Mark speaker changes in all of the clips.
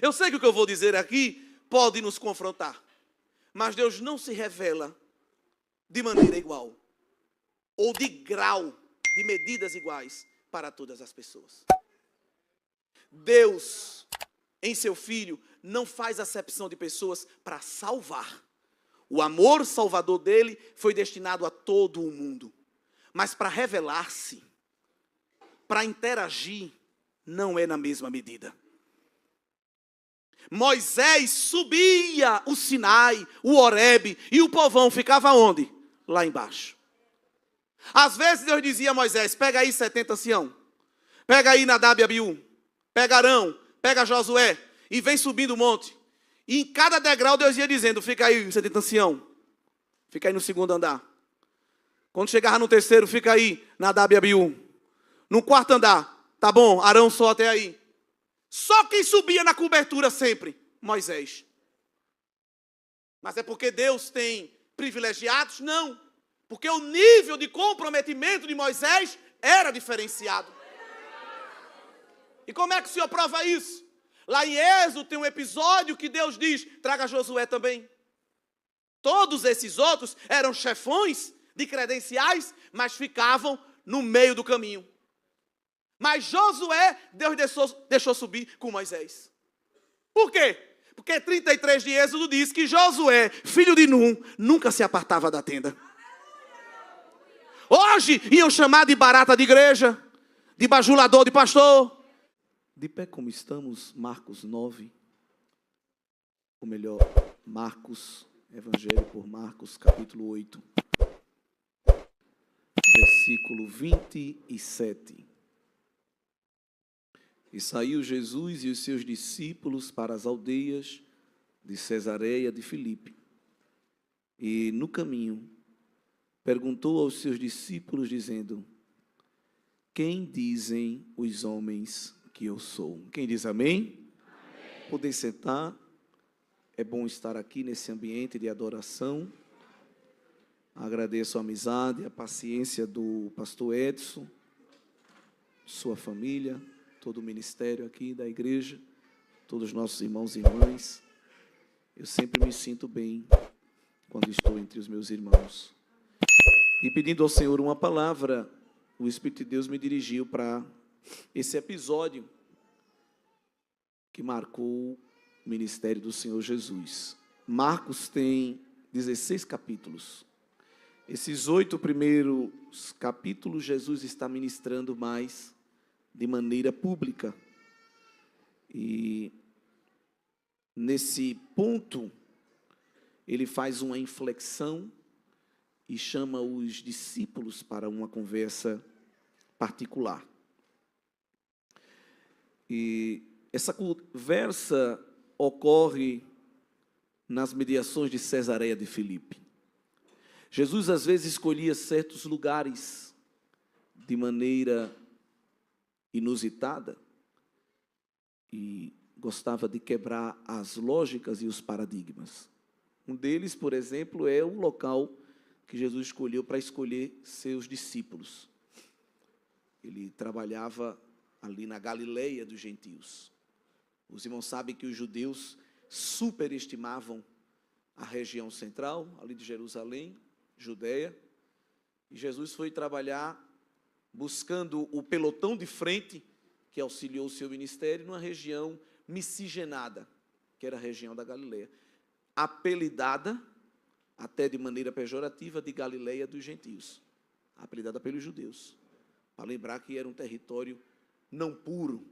Speaker 1: Eu sei que o que eu vou dizer aqui pode nos confrontar, mas Deus não se revela de maneira igual, ou de grau, de medidas iguais para todas as pessoas. Deus, em seu Filho, não faz acepção de pessoas para salvar. O amor salvador dele foi destinado a todo o mundo. Mas para revelar-se, para interagir, não é na mesma medida. Moisés subia o Sinai, o Horebe, e o povão ficava onde? Lá embaixo. Às vezes Deus dizia a Moisés: pega aí 70 anciãos, pega aí Nadab e Abiú, pega Arão, pega Josué, e vem subindo o monte. E em cada degrau Deus ia dizendo: fica aí 70 anciãos, fica aí no segundo andar. Quando chegava no terceiro, fica aí Nadab e Abiú. No quarto andar, tá bom, Arão só até aí. Só quem subia na cobertura sempre? Moisés. Mas é porque Deus tem privilegiados? Não. Porque o nível de comprometimento de Moisés era diferenciado. E como é que o Senhor prova isso? Lá em Êxodo tem um episódio que Deus diz: traga Josué também. Todos esses outros eram chefões de credenciais, mas ficavam no meio do caminho. Mas Josué, Deus deixou subir com Moisés. Por quê? Porque 33 de Êxodo diz que Josué, filho de Num, nunca se apartava da tenda. Hoje iam chamar de barata de igreja, de bajulador de pastor. De pé como estamos, Marcos 9. Ou melhor, Marcos, Evangelho por Marcos, capítulo 8. Versículo 27. E saiu Jesus e os seus discípulos para as aldeias de Cesareia de Filipe. E no caminho perguntou aos seus discípulos, dizendo: quem dizem os homens que eu sou? Quem diz amém? Amém. Podem sentar. É bom estar aqui nesse ambiente de adoração. Agradeço a amizade, a paciência do pastor Edson, sua família, todo o ministério aqui da igreja, todos os nossos irmãos e irmãs. Eu sempre me sinto bem quando estou entre os meus irmãos. E pedindo ao Senhor uma palavra, o Espírito de Deus me dirigiu para esse episódio que marcou o ministério do Senhor Jesus. Marcos tem 16 capítulos. Esses 8 primeiros capítulos, Jesus está ministrando mais de maneira pública. E nesse ponto, ele faz uma inflexão e chama os discípulos para uma conversa particular. E essa conversa ocorre nas mediações de Cesareia de Filipe. Jesus, às vezes, escolhia certos lugares de maneira inusitada e gostava de quebrar as lógicas e os paradigmas. Um deles, por exemplo, é o local que Jesus escolheu para escolher seus discípulos. Ele trabalhava ali na Galileia dos gentios. Os irmãos sabem que os judeus superestimavam a região central, ali de Jerusalém, Judeia, e Jesus foi trabalhar buscando o pelotão de frente que auxiliou o seu ministério numa região miscigenada, que era a região da Galileia, apelidada, até de maneira pejorativa, de Galileia dos gentios, apelidada pelos judeus, para lembrar que era um território não puro,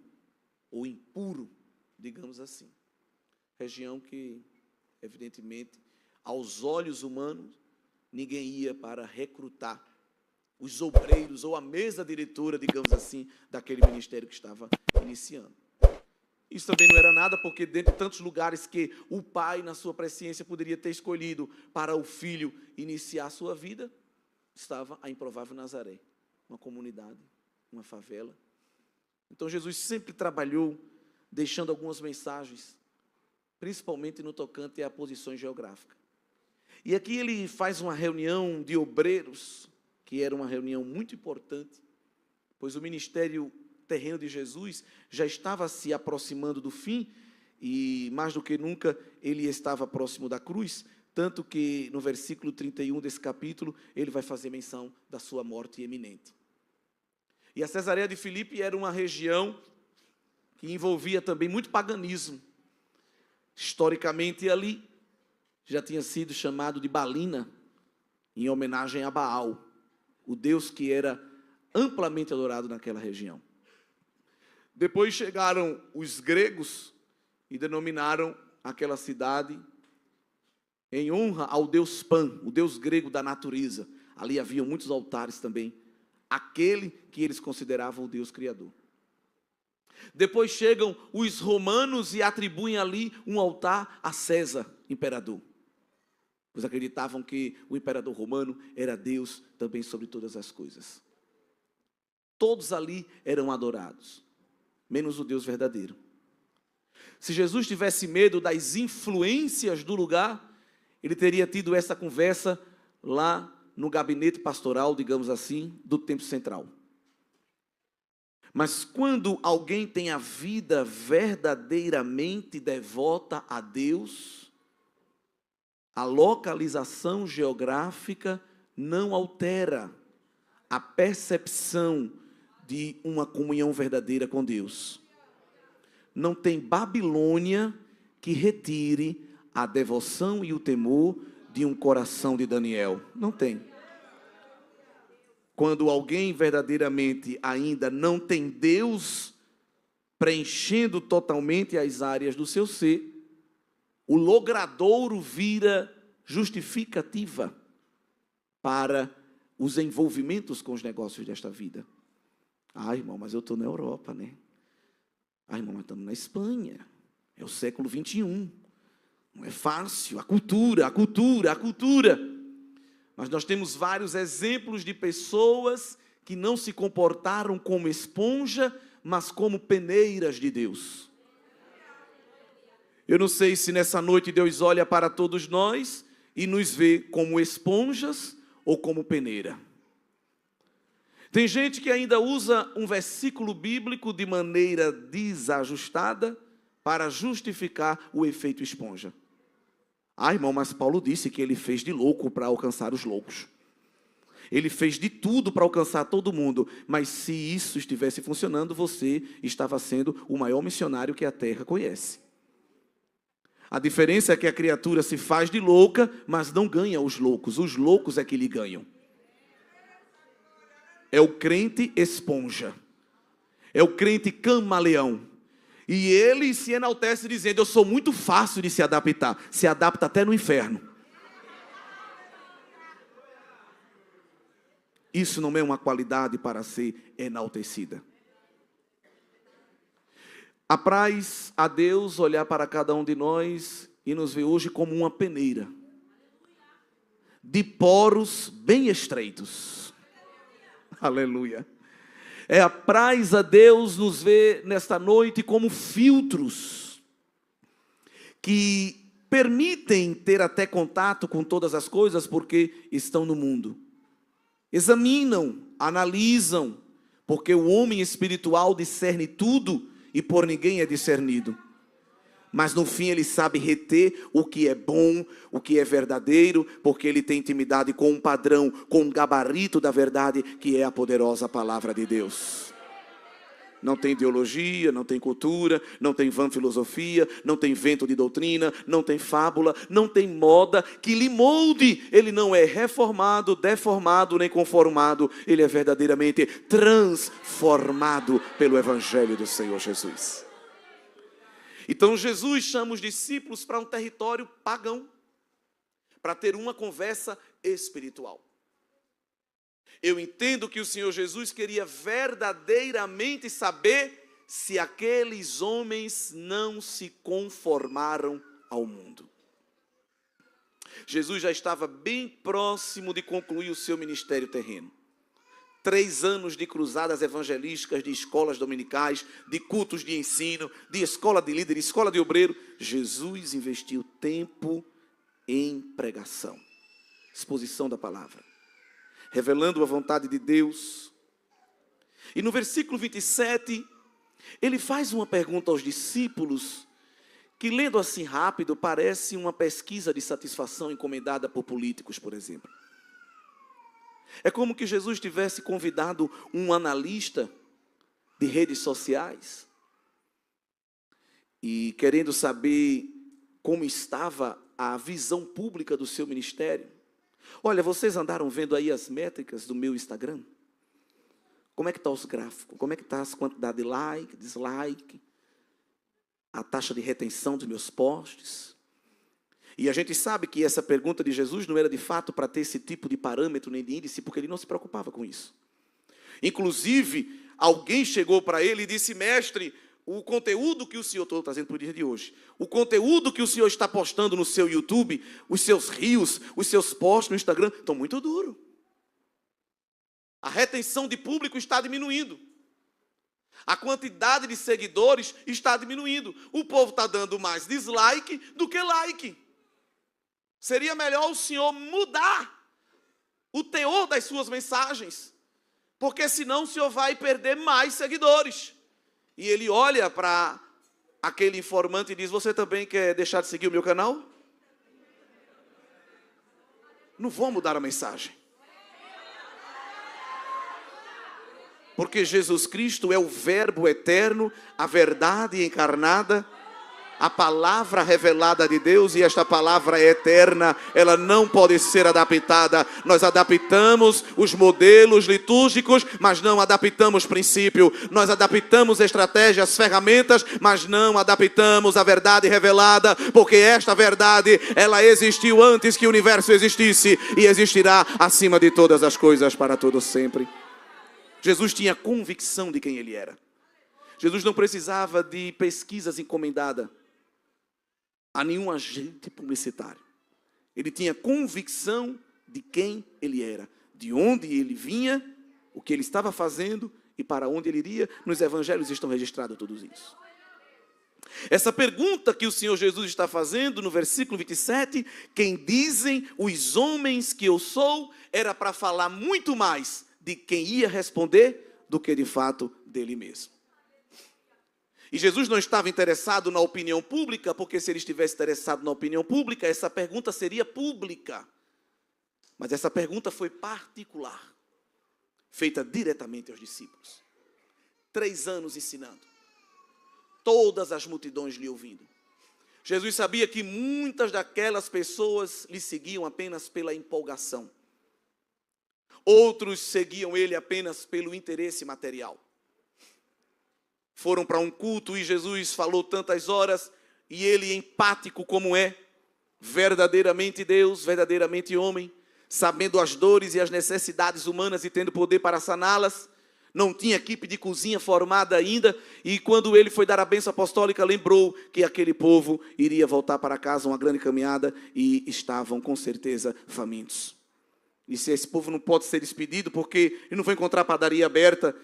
Speaker 1: ou impuro, digamos assim. Região que, evidentemente, aos olhos humanos, ninguém ia para recrutar os obreiros ou a mesa diretora, digamos assim, daquele ministério que estava iniciando. Isso também não era nada, porque dentre tantos lugares que o pai, na sua presciência, poderia ter escolhido para o filho iniciar a sua vida, estava a improvável Nazaré, uma comunidade, uma favela. Então Jesus sempre trabalhou deixando algumas mensagens, principalmente no tocante à posição geográfica. E aqui ele faz uma reunião de obreiros, que era uma reunião muito importante, pois o ministério terreno de Jesus já estava se aproximando do fim, e mais do que nunca ele estava próximo da cruz, tanto que no versículo 31 desse capítulo, ele vai fazer menção da sua morte iminente. E a Cesareia de Filipe era uma região que envolvia também muito paganismo. Historicamente ali, já tinha sido chamado de Balina, em homenagem a Baal, o deus que era amplamente adorado naquela região. Depois chegaram os gregos e denominaram aquela cidade em honra ao deus Pan, o deus grego da natureza. Ali havia muitos altares também, aquele que eles consideravam o Deus Criador. Depois chegam os romanos e atribuem ali um altar a César, imperador. Pois acreditavam que o imperador romano era Deus também sobre todas as coisas. Todos ali eram adorados, menos o Deus verdadeiro. Se Jesus tivesse medo das influências do lugar, ele teria tido essa conversa lá no gabinete pastoral, digamos assim, do Templo Central. Mas quando alguém tem a vida verdadeiramente devota a Deus, a localização geográfica não altera a percepção de uma comunhão verdadeira com Deus. Não tem Babilônia que retire a devoção e o temor de um coração de Daniel. Não tem. Quando alguém verdadeiramente ainda não tem Deus preenchendo totalmente as áreas do seu ser, o logradouro vira justificativa para os envolvimentos com os negócios desta vida. Ah, irmão, mas eu estou na Europa, né? Ah, irmão, mas estamos na Espanha. É o século 21. Não é fácil. A cultura. Mas nós temos vários exemplos de pessoas que não se comportaram como esponja, mas como peneiras de Deus. Eu não sei se nessa noite Deus olha para todos nós e nos vê como esponjas ou como peneira. Tem gente que ainda usa um versículo bíblico de maneira desajustada para justificar o efeito esponja. Ah, irmão, mas Paulo disse que ele fez de louco para alcançar os loucos. Ele fez de tudo para alcançar todo mundo. Mas se isso estivesse funcionando, você estava sendo o maior missionário que a terra conhece. A diferença é que a criatura se faz de louca, mas não ganha os loucos é que lhe ganham. É o crente esponja, é o crente camaleão. E ele se enaltece dizendo, eu sou muito fácil de se adaptar. Se adapta até no inferno. Isso não é uma qualidade para ser enaltecida. Apraz a Deus olhar para cada um de nós e nos ver hoje como uma peneira, de poros bem estreitos. Aleluia. Apraz a Deus nos ver nesta noite como filtros que permitem ter até contato com todas as coisas porque estão no mundo. Examinam, analisam, porque o homem espiritual discerne tudo e por ninguém é discernido. Mas no fim ele sabe reter o que é bom, o que é verdadeiro, porque ele tem intimidade com um padrão, com um gabarito da verdade, que é a poderosa palavra de Deus. Não tem ideologia, não tem cultura, não tem vã filosofia, não tem vento de doutrina, não tem fábula, não tem moda que lhe molde. Ele não é reformado, deformado, nem conformado. Ele é verdadeiramente transformado pelo Evangelho do Senhor Jesus. Então Jesus chama os discípulos para um território pagão, para ter uma conversa espiritual. Eu entendo que o Senhor Jesus queria verdadeiramente saber se aqueles homens não se conformaram ao mundo. Jesus já estava bem próximo de concluir o seu ministério terreno. 3 anos de cruzadas evangelísticas, de escolas dominicais, de cultos de ensino, de escola de líder, escola de obreiro. Jesus investiu tempo em pregação, exposição da palavra, revelando a vontade de Deus. E no versículo 27, ele faz uma pergunta aos discípulos que, lendo assim rápido, parece uma pesquisa de satisfação encomendada por políticos, por exemplo. É como que Jesus tivesse convidado um analista de redes sociais e querendo saber como estava a visão pública do seu ministério. Olha, vocês andaram vendo aí as métricas do meu Instagram? Como é que estão os gráficos? Como é que está as quantidades de like, dislike? A taxa de retenção dos meus posts? E a gente sabe que essa pergunta de Jesus não era de fato para ter esse tipo de parâmetro nem de índice, porque ele não se preocupava com isso. Inclusive, alguém chegou para ele e disse: mestre, o conteúdo que o senhor, estou trazendo para o dia de hoje, o conteúdo que o senhor está postando no seu YouTube, os seus reels, os seus posts no Instagram, estão muito duros. A retenção de público está diminuindo. A quantidade de seguidores está diminuindo. O povo está dando mais dislike do que like. Seria melhor o senhor mudar o teor das suas mensagens, porque senão o senhor vai perder mais seguidores. E ele olha para aquele informante e diz: você também quer deixar de seguir o meu canal? Não vou mudar a mensagem. Porque Jesus Cristo é o Verbo eterno, a verdade encarnada, a palavra revelada de Deus, e esta palavra é eterna, ela não pode ser adaptada. Nós adaptamos os modelos litúrgicos, mas não adaptamos princípio. Nós adaptamos estratégias, ferramentas, mas não adaptamos a verdade revelada, porque esta verdade, ela existiu antes que o universo existisse e existirá acima de todas as coisas para todo sempre. Jesus tinha convicção de quem ele era. Jesus não precisava de pesquisas encomendadas a nenhum agente publicitário. Ele tinha convicção de quem ele era, de onde ele vinha, o que ele estava fazendo e para onde ele iria. Nos evangelhos estão registrados tudo isso. Essa pergunta que o Senhor Jesus está fazendo no versículo 27, quem dizem os homens que eu sou, era para falar muito mais de quem ia responder do que de fato dele mesmo. E Jesus não estava interessado na opinião pública, porque se ele estivesse interessado na opinião pública, essa pergunta seria pública. Mas essa pergunta foi particular, feita diretamente aos discípulos. 3 anos ensinando, todas as multidões lhe ouvindo. Jesus sabia que muitas daquelas pessoas lhe seguiam apenas pela empolgação. Outros seguiam ele apenas pelo interesse material. Foram para um culto e Jesus falou tantas horas, e ele, empático como é, verdadeiramente Deus, verdadeiramente homem, sabendo as dores e as necessidades humanas e tendo poder para saná-las, não tinha equipe de cozinha formada ainda, e quando ele foi dar a bênção apostólica, lembrou que aquele povo iria voltar para casa, uma grande caminhada, e estavam com certeza famintos. Disse: esse povo não pode ser despedido porque ele não vai encontrar padaria aberta.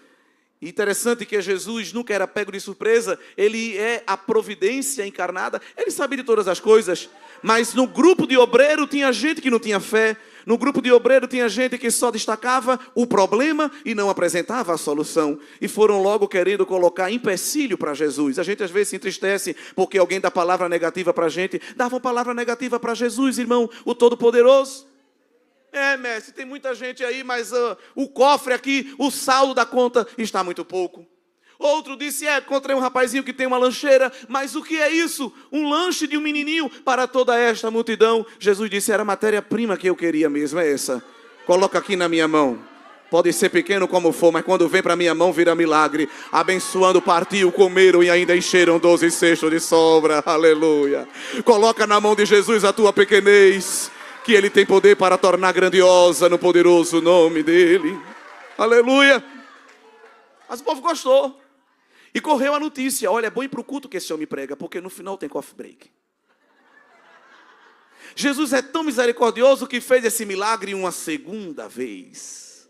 Speaker 1: E interessante que Jesus nunca era pego de surpresa, ele é a providência encarnada, ele sabia de todas as coisas, mas no grupo de obreiro tinha gente que não tinha fé, no grupo de obreiro tinha gente que só destacava o problema e não apresentava a solução, e foram logo querendo colocar empecilho para Jesus. A gente às vezes se entristece porque alguém dá palavra negativa para a gente. Davam palavra negativa para Jesus, irmão, o Todo-Poderoso. Mestre, tem muita gente aí, mas o cofre aqui, o saldo da conta está muito pouco. Outro disse: encontrei um rapazinho que tem uma lancheira, mas o que é isso? Um lanche de um menininho para toda esta multidão. Jesus disse: era a matéria-prima que eu queria mesmo, é essa. Coloca aqui na minha mão. Pode ser pequeno como for, mas quando vem para minha mão vira milagre. Abençoando, partiu, comeram e ainda encheram 12 cestos de sobra. Aleluia. Coloca na mão de Jesus a tua pequenez, que ele tem poder para tornar grandiosa no poderoso nome dele. Aleluia. Mas o povo gostou. E correu a notícia: olha, é bom ir para o culto que esse homem prega, porque no final tem coffee break. Jesus é tão misericordioso que fez esse milagre uma segunda vez.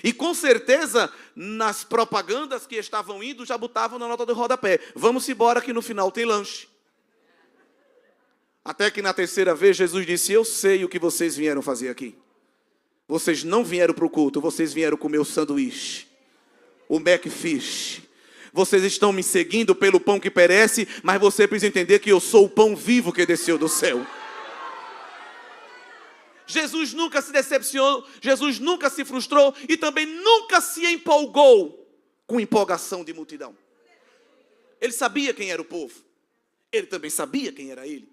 Speaker 1: E com certeza, nas propagandas que estavam indo, já botavam na nota do rodapé: vamos embora que no final tem lanche. Até que na terceira vez Jesus disse: eu sei o que vocês vieram fazer aqui. Vocês não vieram para o culto, vocês vieram comer o sanduíche, o McFish. Vocês estão me seguindo pelo pão que perece, mas você precisa entender que eu sou o pão vivo que desceu do céu. Jesus nunca se decepcionou, Jesus nunca se frustrou e também nunca se empolgou com empolgação de multidão. Ele sabia quem era o povo, ele também sabia quem era ele.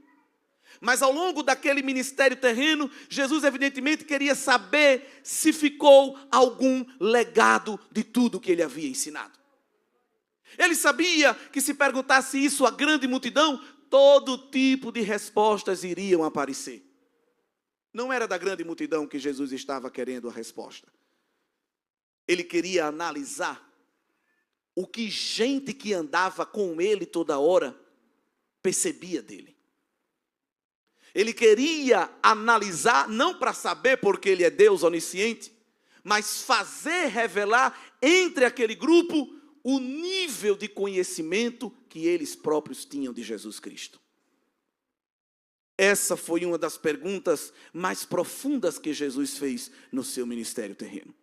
Speaker 1: Mas ao longo daquele ministério terreno, Jesus evidentemente queria saber se ficou algum legado de tudo que ele havia ensinado. Ele sabia que se perguntasse isso à grande multidão, todo tipo de respostas iriam aparecer. Não era da grande multidão que Jesus estava querendo a resposta. Ele queria analisar o que gente que andava com ele toda hora percebia dele. Ele queria analisar, não para saber porque ele é Deus onisciente, mas fazer revelar entre aquele grupo o nível de conhecimento que eles próprios tinham de Jesus Cristo. Essa foi uma das perguntas mais profundas que Jesus fez no seu ministério terreno.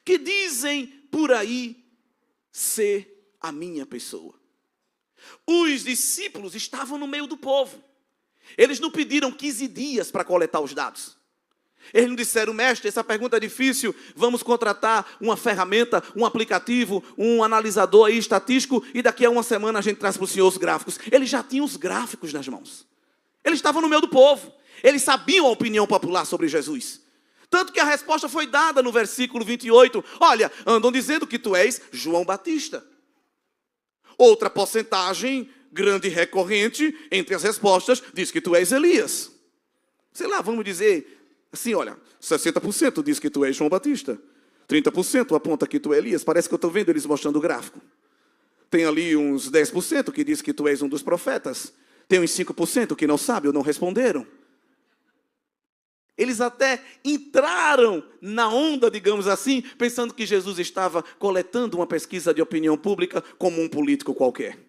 Speaker 1: Que dizem por aí ser a minha pessoa? Os discípulos estavam no meio do povo. Eles não pediram 15 dias para coletar os dados. Eles não disseram, mestre, essa pergunta é difícil, vamos contratar uma ferramenta, um aplicativo, um analisador aí estatístico e daqui a uma semana a gente traz para o senhor os gráficos. Eles já tinham os gráficos nas mãos. Eles estavam no meio do povo. Eles sabiam a opinião popular sobre Jesus. Tanto que a resposta foi dada no versículo 28. Olha, andam dizendo que tu és João Batista. Outra porcentagem grande e recorrente entre as respostas diz que tu és Elias. Sei lá, vamos dizer assim, olha, 60% diz que tu és João Batista. 30% aponta que tu és Elias. Parece que eu estou vendo eles mostrando o gráfico. Tem ali uns 10% que diz que tu és um dos profetas. Tem uns 5% que não sabem ou não responderam. Eles até entraram na onda, digamos assim, pensando que Jesus estava coletando uma pesquisa de opinião pública como um político qualquer.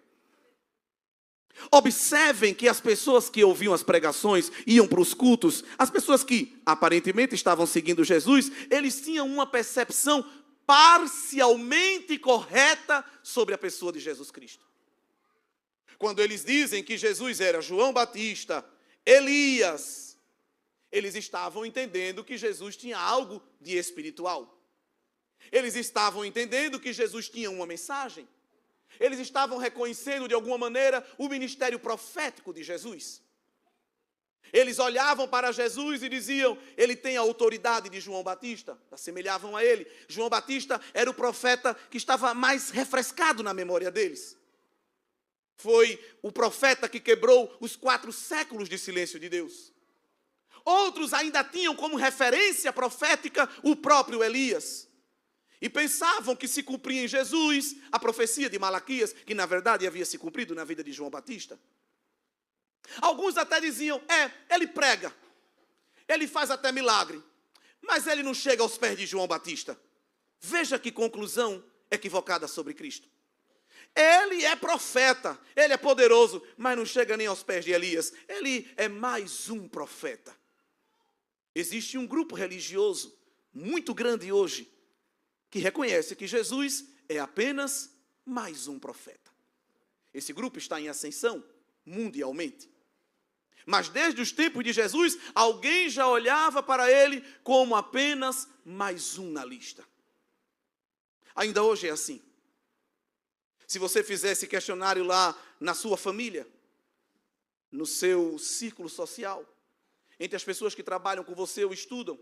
Speaker 1: Observem que as pessoas que ouviam as pregações, iam para os cultos, as pessoas que aparentemente estavam seguindo Jesus, eles tinham uma percepção parcialmente correta sobre a pessoa de Jesus Cristo. Quando eles dizem que Jesus era João Batista, Elias, eles estavam entendendo que Jesus tinha algo de espiritual. Eles estavam entendendo que Jesus tinha uma mensagem. Eles estavam reconhecendo de alguma maneira o ministério profético de Jesus. Eles olhavam para Jesus e diziam, ele tem a autoridade de João Batista, assemelhavam a ele. João Batista era o profeta que estava mais refrescado na memória deles. Foi o profeta que quebrou os 4 séculos de silêncio de Deus. Outros ainda tinham como referência profética o próprio Elias. E pensavam que se cumpria em Jesus a profecia de Malaquias, que na verdade havia se cumprido na vida de João Batista. Alguns até diziam, ele prega, ele faz até milagre, mas ele não chega aos pés de João Batista. Veja que conclusão equivocada sobre Cristo. Ele é profeta, ele é poderoso, mas não chega nem aos pés de Elias. Ele é mais um profeta. Existe um grupo religioso muito grande hoje, que reconhece que Jesus é apenas mais um profeta. Esse grupo está em ascensão mundialmente. Mas desde os tempos de Jesus, alguém já olhava para ele como apenas mais um na lista. Ainda hoje é assim. Se você fizesse questionário lá na sua família, no seu círculo social, entre as pessoas que trabalham com você ou estudam,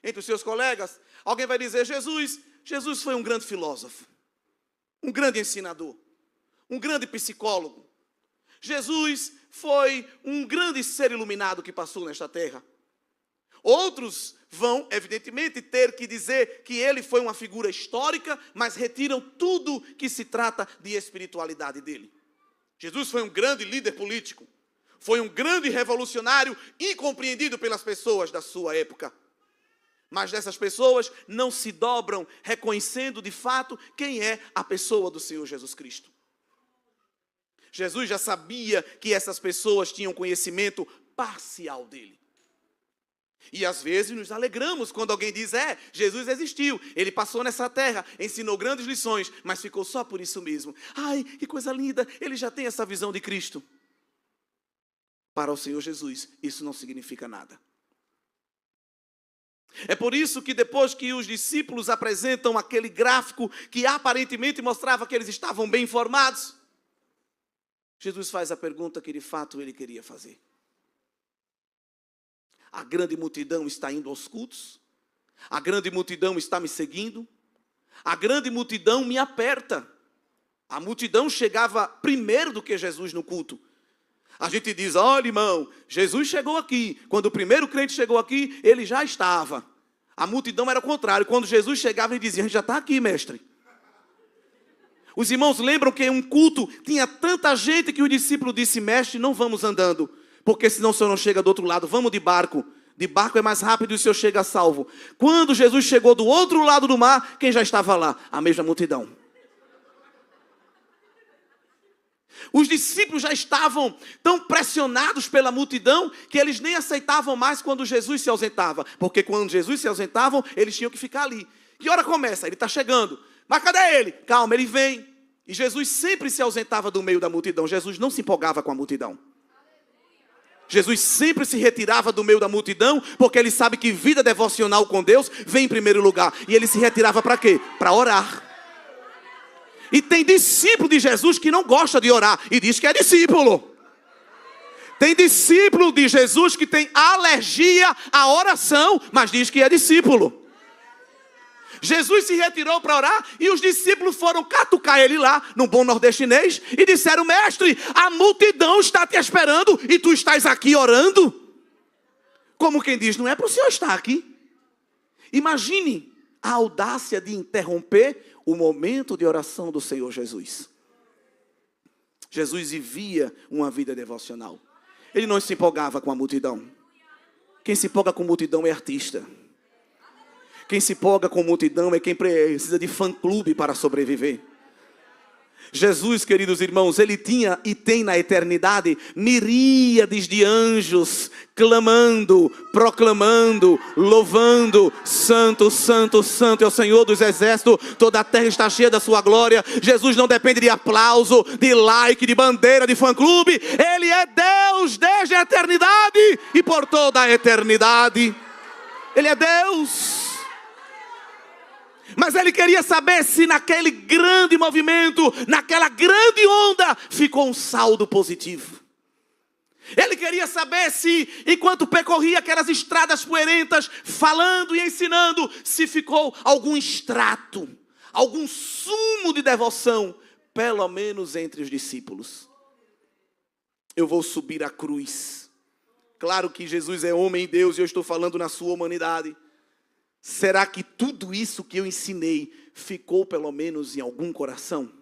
Speaker 1: entre os seus colegas, alguém vai dizer, Jesus foi um grande filósofo, um grande ensinador, um grande psicólogo. Jesus foi um grande ser iluminado que passou nesta terra. Outros vão, evidentemente, ter que dizer que ele foi uma figura histórica, mas retiram tudo que se trata de espiritualidade dele. Jesus foi um grande líder político, foi um grande revolucionário, incompreendido pelas pessoas da sua época. Mas dessas pessoas não se dobram reconhecendo de fato quem é a pessoa do Senhor Jesus Cristo. Jesus já sabia que essas pessoas tinham conhecimento parcial dele. E às vezes nos alegramos quando alguém diz, Jesus existiu, ele passou nessa terra, ensinou grandes lições, mas ficou só por isso mesmo. Ai, que coisa linda, ele já tem essa visão de Cristo. Para o Senhor Jesus, isso não significa nada. É por isso que depois que os discípulos apresentam aquele gráfico que aparentemente mostrava que eles estavam bem informados, Jesus faz a pergunta que de fato ele queria fazer. A grande multidão está indo aos cultos, a grande multidão está me seguindo, a grande multidão me aperta. A multidão chegava primeiro do que Jesus no culto. A gente diz, olha irmão, Jesus chegou aqui. Quando o primeiro crente chegou aqui, ele já estava. A multidão era o contrário. Quando Jesus chegava, ele dizia, a gente já está aqui, mestre. Os irmãos lembram que em um culto tinha tanta gente que o discípulo disse, mestre, não vamos andando, porque senão o senhor não chega do outro lado, vamos de barco. De barco é mais rápido e o senhor chega salvo. Quando Jesus chegou do outro lado do mar, quem já estava lá? A mesma multidão. Os discípulos já estavam tão pressionados pela multidão que eles nem aceitavam mais quando Jesus se ausentava. Porque quando Jesus se ausentava, eles tinham que ficar ali. Que hora começa? Ele está chegando. Mas cadê ele? Calma, ele vem. E Jesus sempre se ausentava do meio da multidão. Jesus não se empolgava com a multidão. Jesus sempre se retirava do meio da multidão, porque ele sabe que vida devocional com Deus vem em primeiro lugar. E ele se retirava para quê? Para orar. E tem discípulo de Jesus que não gosta de orar e diz que é discípulo. Tem discípulo de Jesus que tem alergia à oração, mas diz que é discípulo. Jesus se retirou para orar e os discípulos foram catucar ele lá, num bom nordestinês, e disseram, mestre, a multidão está te esperando e tu estás aqui orando? Como quem diz, não é para o senhor estar aqui. Imagine a audácia de interromper o momento de oração do Senhor Jesus. Jesus vivia uma vida devocional. Ele não se empolgava com a multidão. Quem se empolga com multidão é artista. Quem se empolga com multidão é quem precisa de fã-clube para sobreviver. Jesus, queridos irmãos, ele tinha e tem na eternidade miríades de anjos clamando, proclamando, louvando, santo, santo, santo é o Senhor dos exércitos, toda a terra está cheia da sua glória. Jesus não depende de aplauso, de like, de bandeira, de fã-clube. Ele é Deus desde a eternidade e por toda a eternidade. Ele é Deus. Mas ele queria saber se naquele grande movimento, naquela grande onda, ficou um saldo positivo. Ele queria saber se, enquanto percorria aquelas estradas poeirentas, falando e ensinando, se ficou algum extrato, algum sumo de devoção, pelo menos entre os discípulos. Eu vou subir a cruz. Claro que Jesus é homem e Deus e eu estou falando na sua humanidade. Será que tudo isso que eu ensinei ficou pelo menos em algum coração?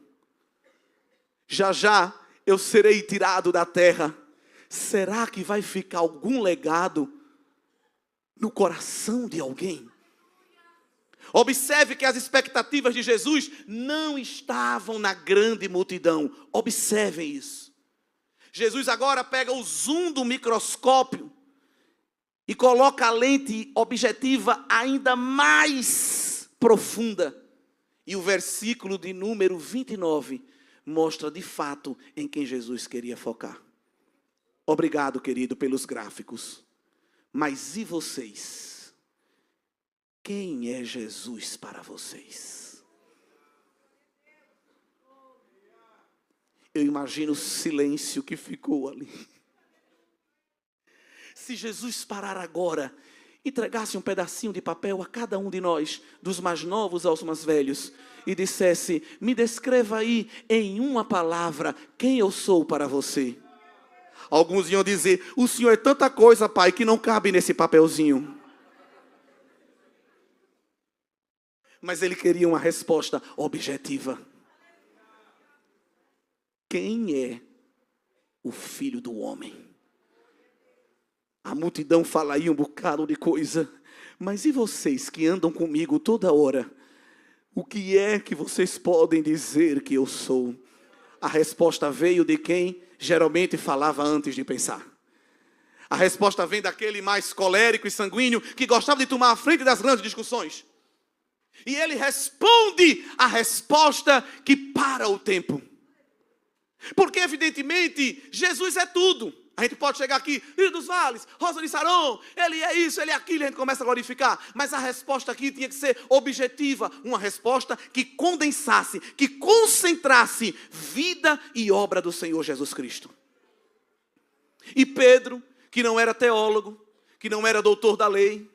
Speaker 1: Já já eu serei tirado da terra. Será que vai ficar algum legado no coração de alguém? Observe que as expectativas de Jesus não estavam na grande multidão. Observem isso. Jesus agora pega o zoom do microscópio e coloca a lente objetiva ainda mais profunda. E o versículo de número 29 mostra de fato em quem Jesus queria focar. Obrigado, querido, pelos gráficos. Mas e vocês? Quem é Jesus para vocês? Eu imagino o silêncio que ficou ali. Se Jesus parar agora, entregasse um pedacinho de papel a cada um de nós, dos mais novos aos mais velhos, e dissesse, me descreva aí em uma palavra, quem eu sou para você. Alguns iam dizer, o Senhor é tanta coisa, Pai, que não cabe nesse papelzinho. Mas ele queria uma resposta objetiva. Quem é o Filho do Homem? A multidão fala aí um bocado de coisa. Mas e vocês que andam comigo toda hora? O que é que vocês podem dizer que eu sou? A resposta veio de quem geralmente falava antes de pensar. A resposta vem daquele mais colérico e sanguíneo que gostava de tomar a frente das grandes discussões. E ele responde a resposta que para o tempo. Porque, evidentemente, Jesus é tudo. A gente pode chegar aqui, Lírio dos Vales, Rosa de Saron, ele é isso, ele é aquilo, e a gente começa a glorificar. Mas a resposta aqui tinha que ser objetiva, uma resposta que condensasse, que concentrasse vida e obra do Senhor Jesus Cristo. E Pedro, que não era teólogo, que não era doutor da lei,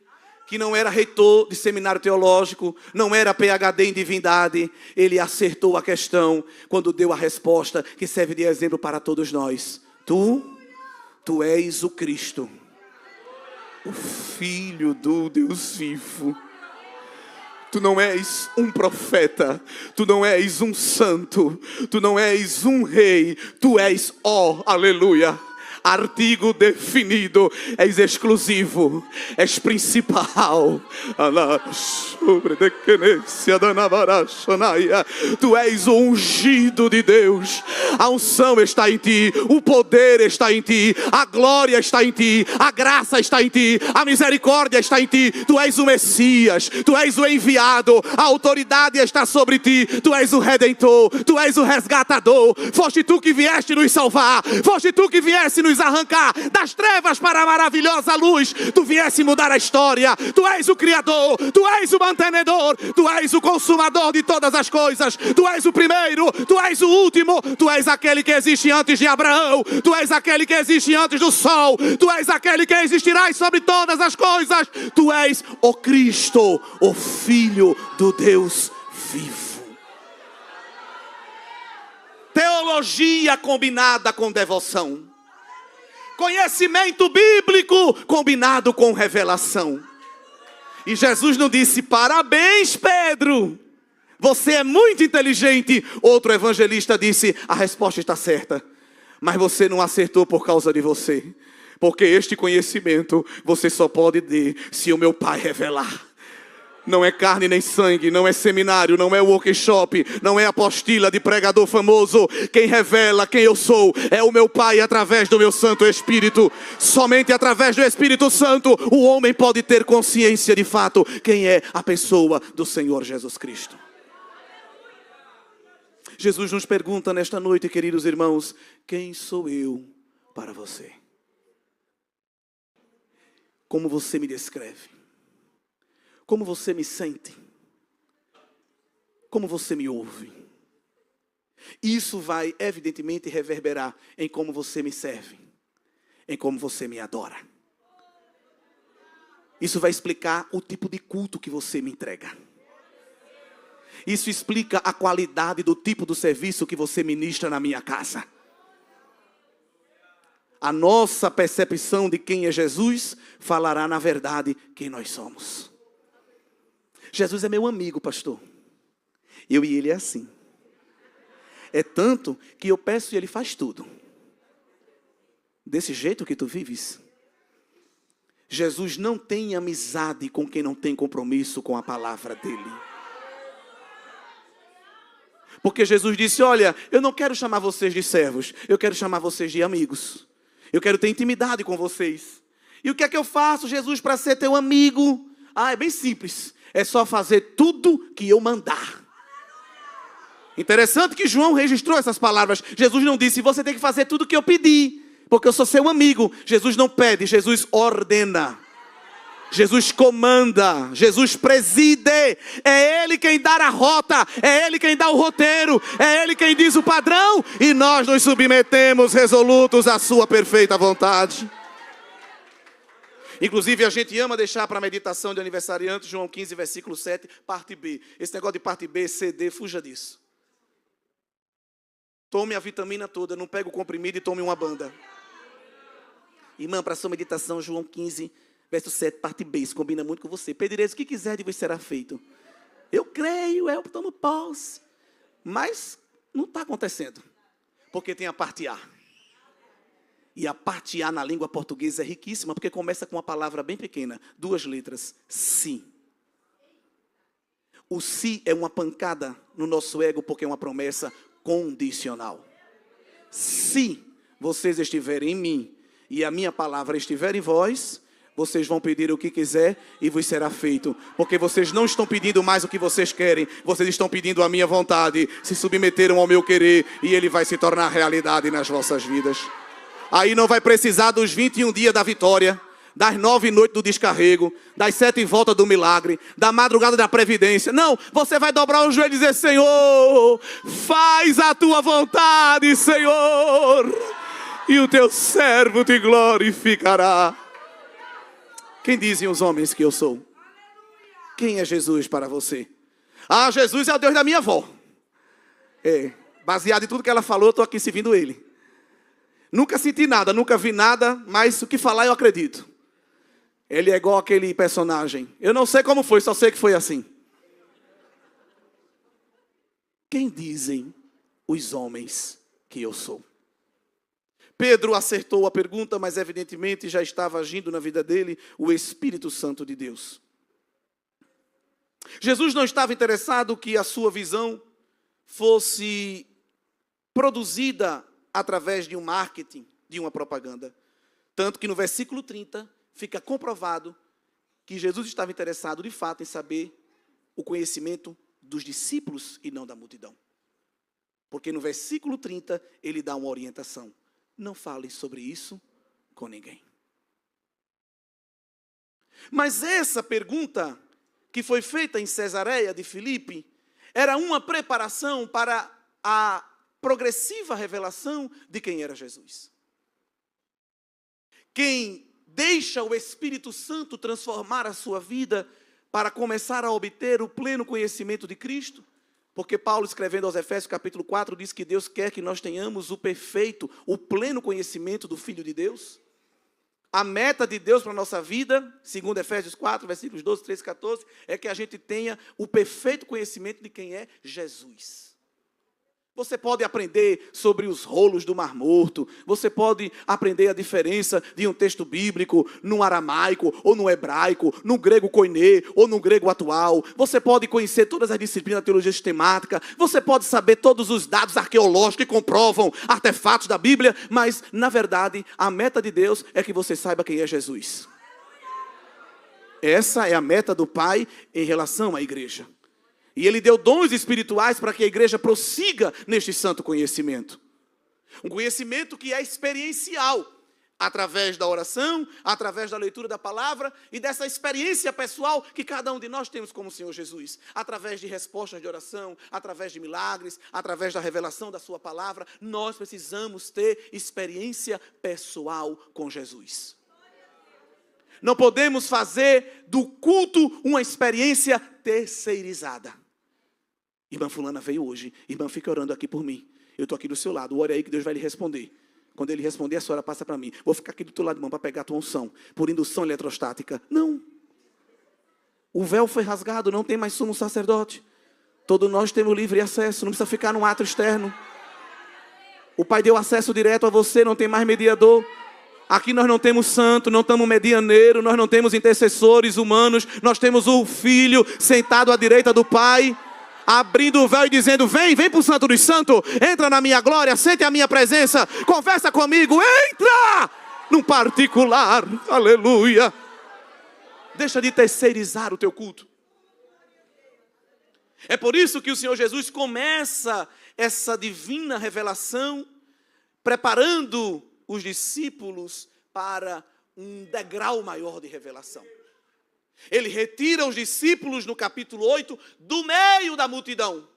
Speaker 1: que não era reitor de seminário teológico, não era PhD em divindade, ele acertou a questão quando deu a resposta que serve de exemplo para todos nós. Tu és o Cristo, o Filho do Deus vivo. Tu não és um profeta, tu não és um santo, tu não és um rei, tu és, aleluia, artigo definido, és exclusivo, és principal. Tu és o ungido de Deus. A unção está em ti, o poder está em ti, a glória está em ti, a graça está em ti, a misericórdia está em ti. Tu és o Messias, tu és o enviado, a autoridade está sobre ti. Tu és o Redentor, tu és o resgatador. Foste tu que vieste nos salvar, foste tu que vieste nos arrancar das trevas para a maravilhosa luz. Tu viesse mudar a história. Tu és o Criador, tu és o mantenedor, tu és o consumador de todas as coisas. Tu és o primeiro, tu és o último, tu és aquele que existe antes de Abraão, tu és aquele que existe antes do sol, tu és aquele que existirás sobre todas as coisas. Tu és o Cristo, o Filho do Deus vivo. Teologia combinada com devoção. Conhecimento bíblico combinado com revelação. E Jesus não disse: parabéns, Pedro, você é muito inteligente. Outro evangelista disse: a resposta está certa, mas você não acertou por causa de você. Porque este conhecimento você só pode ter se o meu Pai revelar. Não é carne nem sangue, não é seminário, não é workshop, não é apostila de pregador famoso. Quem revela quem eu sou é o meu Pai através do meu Santo Espírito. Somente através do Espírito Santo o homem pode ter consciência de fato quem é a pessoa do Senhor Jesus Cristo. Jesus nos pergunta nesta noite, queridos irmãos, quem sou eu para você? Como você me descreve? Como você me sente? Como você me ouve? Isso vai evidentemente reverberar em como você me serve, em como você me adora. Isso vai explicar o tipo de culto que você me entrega. Isso explica a qualidade do tipo do serviço que você ministra na minha casa. A nossa percepção de quem é Jesus falará na verdade quem nós somos. Jesus é meu amigo, pastor. Eu e ele é assim. É tanto que eu peço e ele faz tudo. Desse jeito que tu vives. Jesus não tem amizade com quem não tem compromisso com a palavra dele. Porque Jesus disse: olha, eu não quero chamar vocês de servos, eu quero chamar vocês de amigos. Eu quero ter intimidade com vocês. E o que é que eu faço, Jesus, para ser teu amigo? É bem simples. É só fazer tudo que eu mandar. Interessante que João registrou essas palavras. Jesus não disse: você tem que fazer tudo que eu pedi, porque eu sou seu amigo. Jesus não pede, Jesus ordena. Jesus comanda, Jesus preside. É Ele quem dá a rota, é Ele quem dá o roteiro, é Ele quem diz o padrão. E nós nos submetemos resolutos à sua perfeita vontade. Inclusive a gente ama deixar para a meditação de aniversariante João 15, versículo 7, parte B. Esse negócio de parte B, C, D, fuja disso. Tome a vitamina toda, não pega o comprimido e tome uma banda. Irmã, para a sua meditação, João 15, verso 7, parte B, isso combina muito com você. Pedireis o que quiser de vos será feito. Eu creio, eu tomo posse. Mas não está acontecendo, porque tem a parte A. E a parte A na língua portuguesa é riquíssima, porque começa com uma palavra bem pequena, 2 letras, sim. O sim é uma pancada no nosso ego, porque é uma promessa condicional. Se vocês estiverem em mim e a minha palavra estiver em vós, vocês vão pedir o que quiser e vos será feito. Porque vocês não estão pedindo mais o que vocês querem, vocês estão pedindo a minha vontade, se submeteram ao meu querer, e ele vai se tornar realidade nas vossas vidas. Aí não vai precisar dos 21 dias da vitória, das 9 noites do descarrego, das 7 voltas do milagre, da madrugada da previdência. Não, você vai dobrar o joelho e dizer: Senhor, faz a tua vontade, Senhor, e o teu servo te glorificará. Quem dizem os homens que eu sou? Quem é Jesus para você? Ah, Jesus é o Deus da minha avó. Baseado em tudo que ela falou, eu estou aqui servindo ele. Nunca senti nada, nunca vi nada, mas o que falar eu acredito. Ele é igual aquele personagem. Eu não sei como foi, só sei que foi assim. Quem dizem os homens que eu sou? Pedro acertou a pergunta, mas evidentemente já estava agindo na vida dele o Espírito Santo de Deus. Jesus não estava interessado que a sua visão fosse produzida através de um marketing, de uma propaganda. Tanto que no versículo 30 fica comprovado que Jesus estava interessado de fato em saber o conhecimento dos discípulos e não da multidão. Porque no versículo 30 ele dá uma orientação: não fale sobre isso com ninguém. Mas essa pergunta que foi feita em Cesareia de Filipe era uma preparação para a progressiva revelação de quem era Jesus. Quem deixa o Espírito Santo transformar a sua vida para começar a obter o pleno conhecimento de Cristo. Porque Paulo, escrevendo aos Efésios capítulo 4, diz que Deus quer que nós tenhamos o perfeito, o pleno conhecimento do Filho de Deus. A meta de Deus para a nossa vida, segundo Efésios 4, versículos 12, 13, 14, é que a gente tenha o perfeito conhecimento de quem é Jesus. Você pode aprender sobre os rolos do Mar Morto, você pode aprender a diferença de um texto bíblico no aramaico ou no hebraico, no grego koiné ou no grego atual. Você pode conhecer todas as disciplinas da teologia sistemática, você pode saber todos os dados arqueológicos que comprovam artefatos da Bíblia, mas, na verdade, a meta de Deus é que você saiba quem é Jesus. Essa é a meta do Pai em relação à igreja. E Ele deu dons espirituais para que a igreja prossiga neste santo conhecimento. Um conhecimento que é experiencial, através da oração, através da leitura da palavra e dessa experiência pessoal que cada um de nós temos como o Senhor Jesus. Através de respostas de oração, através de milagres, através da revelação da sua palavra, nós precisamos ter experiência pessoal com Jesus. Não podemos fazer do culto uma experiência terceirizada. Irmã fulana veio hoje, irmã, fica orando aqui por mim. Eu estou aqui do seu lado, ore aí que Deus vai lhe responder. Quando ele responder, a senhora passa para mim. Vou ficar aqui do teu lado, irmão, para pegar a tua unção. Por indução eletrostática. Não. O véu foi rasgado, não tem mais sumo sacerdote. Todos nós temos livre acesso, não precisa ficar num ato externo. O Pai deu acesso direto a você, não tem mais mediador. Aqui nós não temos santo, não temos medianeiro, nós não temos intercessores humanos. Nós temos o Filho sentado à direita do Pai, abrindo o véu e dizendo: vem para o Santo dos Santos, entra na minha glória, sente a minha presença, conversa comigo, entra num particular, aleluia. Deixa de terceirizar o teu culto. É por isso que o Senhor Jesus começa essa divina revelação, preparando os discípulos para um degrau maior de revelação. Ele retira os discípulos no capítulo 8 do meio da multidão.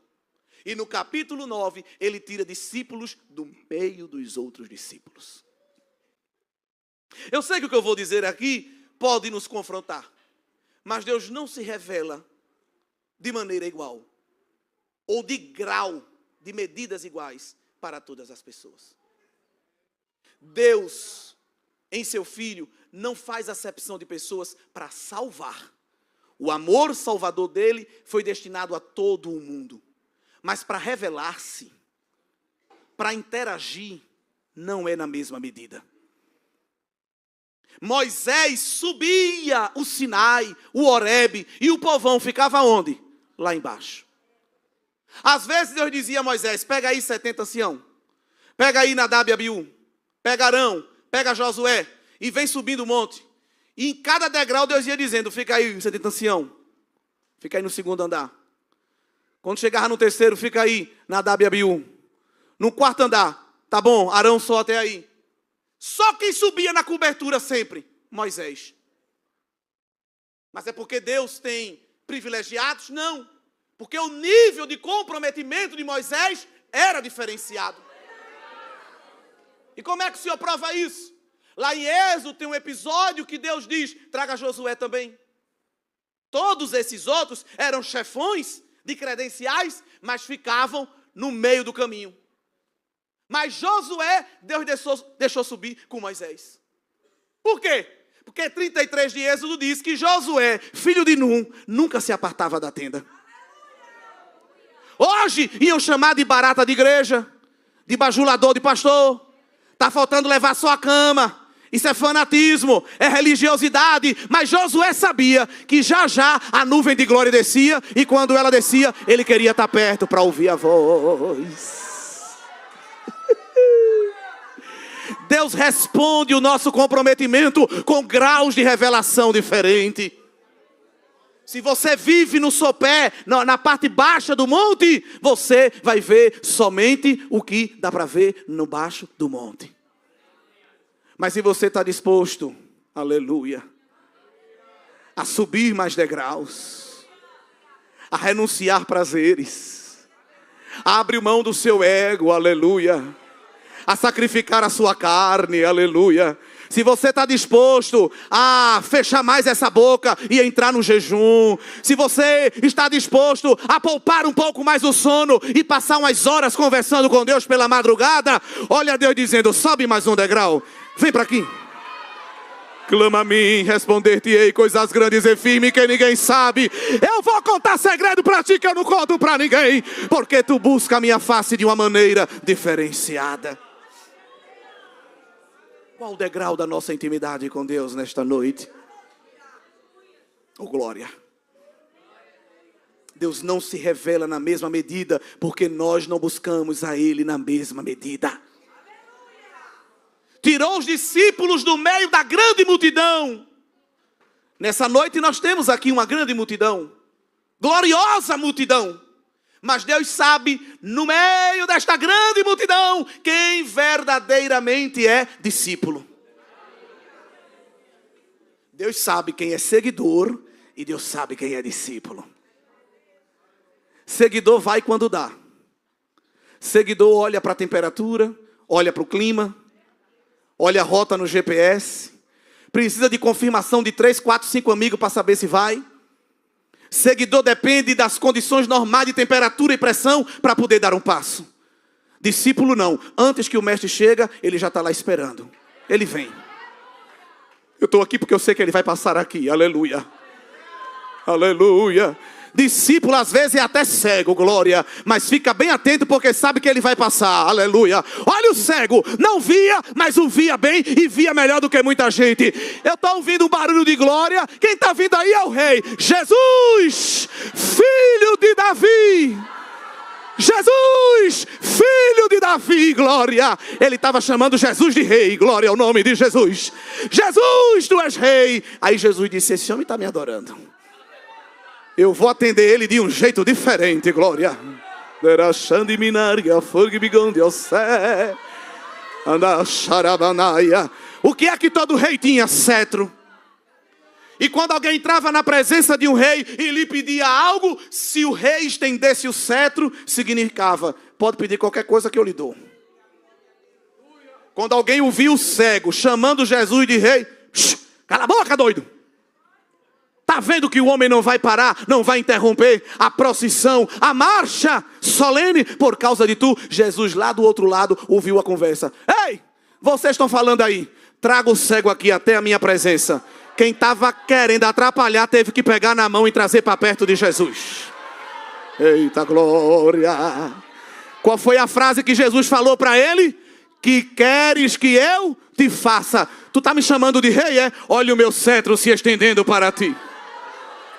Speaker 1: E no capítulo 9, ele tira discípulos do meio dos outros discípulos. Eu sei que o que eu vou dizer aqui pode nos confrontar. Mas Deus não se revela de maneira igual. Ou de grau, de medidas iguais para todas as pessoas. Deus, em seu Filho, não faz acepção de pessoas para salvar. O amor salvador dele foi destinado a todo o mundo. Mas para revelar-se, para interagir, não é na mesma medida. Moisés subia o Sinai, o Horebe, e o povão ficava onde? Lá embaixo. Às vezes Deus dizia a Moisés: pega aí 70 anciãos, pega aí Nadab e Abiú, pega Arão, pega Josué e vem subindo o monte. E em cada degrau Deus ia dizendo, fica aí, você tem ancião. Fica aí no segundo andar. Quando chegava no terceiro, fica aí, Nadab e Abiú. No quarto andar, tá bom, Arão só até aí. Só quem subia na cobertura sempre, Moisés. Mas é porque Deus tem privilegiados? Não. Porque o nível de comprometimento de Moisés era diferenciado. E como é que o Senhor prova isso? Lá em Êxodo tem um episódio que Deus diz, traga Josué também. Todos esses outros eram chefões de credenciais, mas ficavam no meio do caminho. Mas Josué, Deus deixou subir com Moisés. Por quê? Porque 33 de Êxodo diz que Josué, filho de Num, nunca se apartava da tenda. Hoje iam chamar de barata de igreja, de bajulador de pastor. Está faltando levar só a cama. Isso é fanatismo, é religiosidade. Mas Josué sabia que já já a nuvem de glória descia. E quando ela descia, ele queria estar perto para ouvir a voz. Deus responde o nosso comprometimento com graus de revelação diferente. Se você vive no sopé, na parte baixa do monte, você vai ver somente o que dá para ver no baixo do monte. Mas se você está disposto, aleluia, a subir mais degraus, a renunciar prazeres, a abrir mão do seu ego, aleluia, a sacrificar a sua carne, aleluia. Se você está disposto a fechar mais essa boca e entrar no jejum, se você está disposto a poupar um pouco mais o sono e passar umas horas conversando com Deus pela madrugada, olha Deus dizendo, sobe mais um degrau, vem para aqui. Clama a mim, responder-te-ei coisas grandes e firmes que ninguém sabe. Eu vou contar segredo para ti que eu não conto para ninguém, porque tu busca a minha face de uma maneira diferenciada. Qual o degrau da nossa intimidade com Deus nesta noite? Oh, glória. Deus não se revela na mesma medida, porque nós não buscamos a Ele na mesma medida. Tirou os discípulos do meio da grande multidão. Nessa noite nós temos aqui uma grande multidão. Gloriosa multidão. Mas Deus sabe, no meio desta grande multidão, quem verdadeiramente é discípulo. Deus sabe quem é seguidor e Deus sabe quem é discípulo. Seguidor vai quando dá. Seguidor olha para a temperatura, olha para o clima, olha a rota no GPS. Precisa de confirmação de 3, 4, 5 amigos para saber se vai. Seguidor depende das condições normais de temperatura e pressão para poder dar um passo. Discípulo não. Antes que o mestre chega, ele já está lá esperando. Ele vem. Eu estou aqui porque eu sei que ele vai passar aqui. Aleluia. Aleluia. Discípulo às vezes é até cego, glória. Mas fica bem atento porque sabe que ele vai passar. Aleluia. Olha o cego. Não via, mas o via bem e via melhor do que muita gente. Eu estou ouvindo um barulho de glória. Quem está vindo aí é o rei. Jesus, filho de Davi. Jesus, filho de Davi, glória. Ele estava chamando Jesus de rei, glória ao nome de Jesus. Jesus, tu és rei. Aí Jesus disse, esse homem está me adorando. Eu vou atender ele de um jeito diferente, glória. O que é que todo rei tinha? Cetro. E quando alguém entrava na presença de um rei e lhe pedia algo, se o rei estendesse o cetro, significava, pode pedir qualquer coisa que eu lhe dou. Quando alguém ouvia o cego chamando Jesus de rei, cala a boca, doido. Está vendo que o homem não vai parar, não vai interromper a procissão, a marcha solene por causa de tu? Jesus lá do outro lado ouviu a conversa. Ei, vocês estão falando aí, traga o cego aqui até a minha presença. Quem estava querendo atrapalhar teve que pegar na mão e trazer para perto de Jesus. Eita glória. Qual foi a frase que Jesus falou para ele? Que queres que eu te faça? Tu está me chamando de rei, é? Olha o meu cetro se estendendo para ti.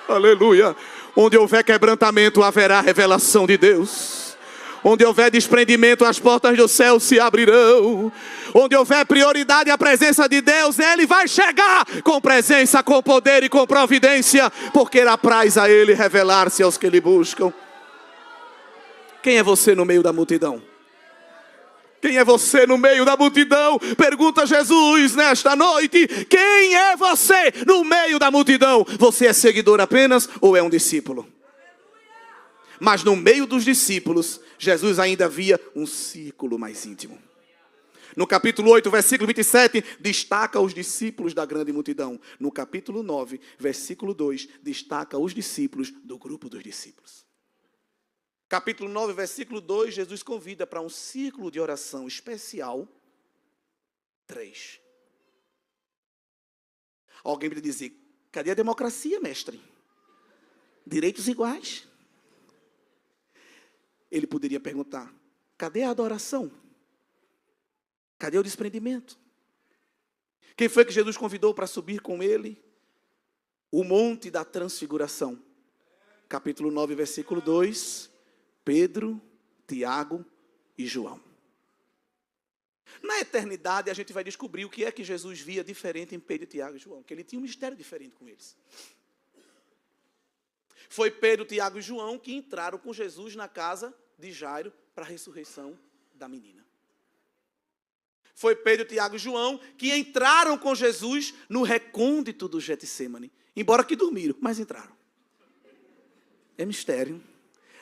Speaker 1: Aleluia. Onde houver quebrantamento, haverá revelação de Deus. Onde houver desprendimento, as portas do céu se abrirão. Onde houver prioridade à presença de Deus, Ele vai chegar com presença, com poder e com providência, porque apraz a Ele revelar-se aos que Lhe buscam. Quem é você no meio da multidão? Quem é você no meio da multidão? Pergunta Jesus nesta noite. Quem é você no meio da multidão? Você é seguidor apenas ou é um discípulo? Mas no meio dos discípulos, Jesus ainda via um círculo mais íntimo. No capítulo 8, versículo 27, destaca os discípulos da grande multidão. No capítulo 9, versículo 2, destaca os discípulos do grupo dos discípulos. Capítulo 9, versículo 2, Jesus convida para um círculo de oração especial 3. Alguém pode dizer, cadê a democracia, mestre? Direitos iguais. Ele poderia perguntar, cadê a adoração? Cadê o desprendimento? Quem foi que Jesus convidou para subir com ele? O Monte da Transfiguração. Capítulo 9, versículo 2, Pedro, Tiago e João. Na eternidade a gente vai descobrir o que é que Jesus via diferente em Pedro, Tiago e João, que ele tinha um mistério diferente com eles. Foi Pedro, Tiago e João que entraram com Jesus na casa de Jairo para a ressurreição da menina. Foi Pedro, Tiago e João que entraram com Jesus no recôndito do Getsêmani. Embora que dormiram, mas entraram. É mistério.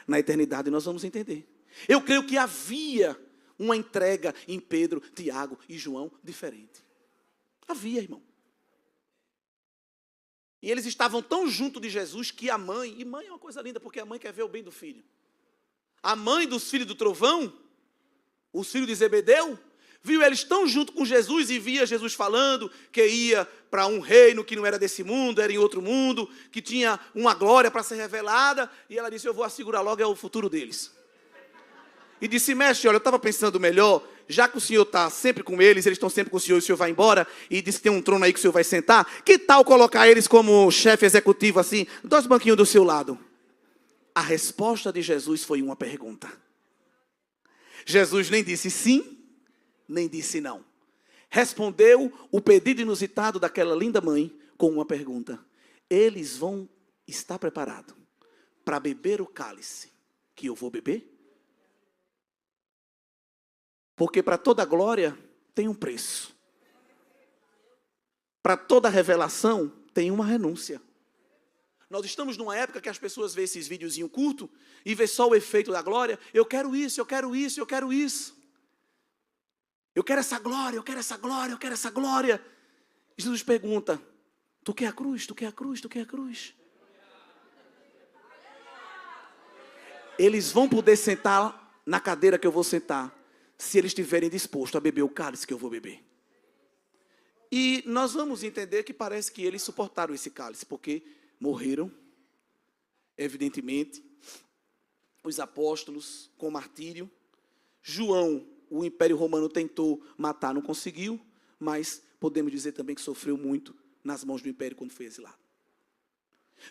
Speaker 1: Na eternidade nós vamos entender. Eu creio que havia uma entrega em Pedro, Tiago e João diferente. Havia, irmão. E eles estavam tão junto de Jesus que a mãe, e mãe é uma coisa linda, porque a mãe quer ver o bem do filho. A mãe dos filhos do trovão, os filhos de Zebedeu, viu eles tão junto com Jesus e via Jesus falando que ia para um reino que não era desse mundo, era em outro mundo, que tinha uma glória para ser revelada, e ela disse, eu vou assegurar logo, é o futuro deles. E disse, mestre, olha, eu estava pensando melhor, já que o senhor está sempre com eles estão sempre com o senhor vai embora, e disse que tem um trono aí que o senhor vai sentar, que tal colocar eles como chefe executivo assim, 2 banquinhos do seu lado? A resposta de Jesus foi uma pergunta. Jesus nem disse sim, nem disse não. Respondeu o pedido inusitado daquela linda mãe com uma pergunta. Eles vão estar preparados para beber o cálice que eu vou beber? Porque para toda glória tem um preço. Para toda revelação tem uma renúncia. Nós estamos numa época que as pessoas veem esses videozinhos curtos e vê só o efeito da glória. Eu quero isso, eu quero isso, eu quero isso. Eu quero essa glória, eu quero essa glória, eu quero essa glória. Jesus pergunta, tu quer a cruz, tu quer a cruz, tu quer a cruz? Eles vão poder sentar na cadeira que eu vou sentar, se eles estiverem dispostos a beber o cálice que eu vou beber. E nós vamos entender que parece que eles suportaram esse cálice, porque morreram, evidentemente, os apóstolos com martírio. João, o Império Romano tentou matar, não conseguiu, mas podemos dizer também que sofreu muito nas mãos do Império quando foi exilado.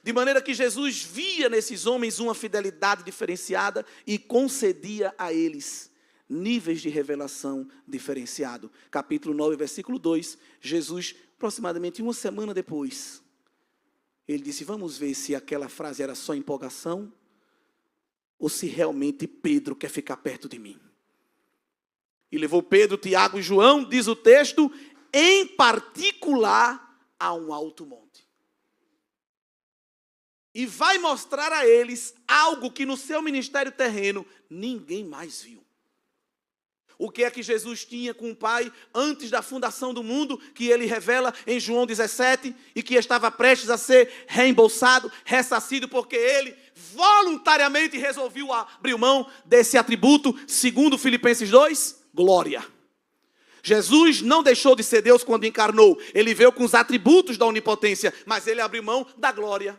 Speaker 1: De maneira que Jesus via nesses homens uma fidelidade diferenciada e concedia a eles níveis de revelação diferenciado. Capítulo 9, versículo 2, Jesus, aproximadamente uma semana depois, ele disse, vamos ver se aquela frase era só empolgação ou se realmente Pedro quer ficar perto de mim. E levou Pedro, Tiago e João, diz o texto, em particular a um alto monte. E vai mostrar a eles algo que no seu ministério terreno ninguém mais viu. O que é que Jesus tinha com o Pai antes da fundação do mundo, que ele revela em João 17, e que estava prestes a ser reembolsado, ressarcido, porque ele voluntariamente resolveu abrir mão desse atributo, segundo Filipenses 2, glória. Jesus não deixou de ser Deus quando encarnou, ele veio com os atributos da onipotência, mas ele abriu mão da glória.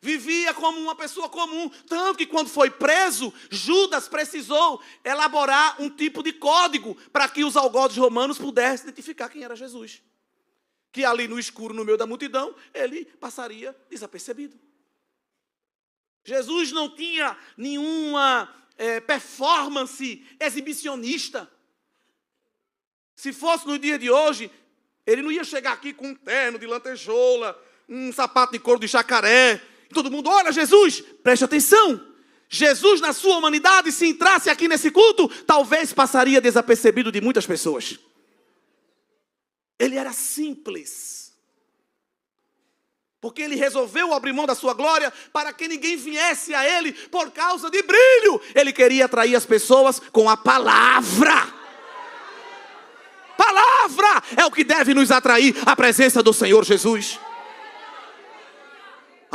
Speaker 1: Vivia como uma pessoa comum, tanto que quando foi preso, Judas precisou elaborar um tipo de código para que os algozes romanos pudessem identificar quem era Jesus. Que ali no escuro, no meio da multidão, ele passaria desapercebido. Jesus não tinha nenhuma performance exibicionista. Se fosse no dia de hoje, ele não ia chegar aqui com um terno de lantejoula, um sapato de couro de jacaré. Todo mundo, olha Jesus, preste atenção. Jesus na sua humanidade, se entrasse aqui nesse culto, talvez passaria desapercebido de muitas pessoas. Ele era simples. Porque ele resolveu abrir mão da sua glória para que ninguém viesse a ele por causa de brilho. Ele queria atrair as pessoas com a palavra. Palavra é o que deve nos atrair à presença do Senhor Jesus.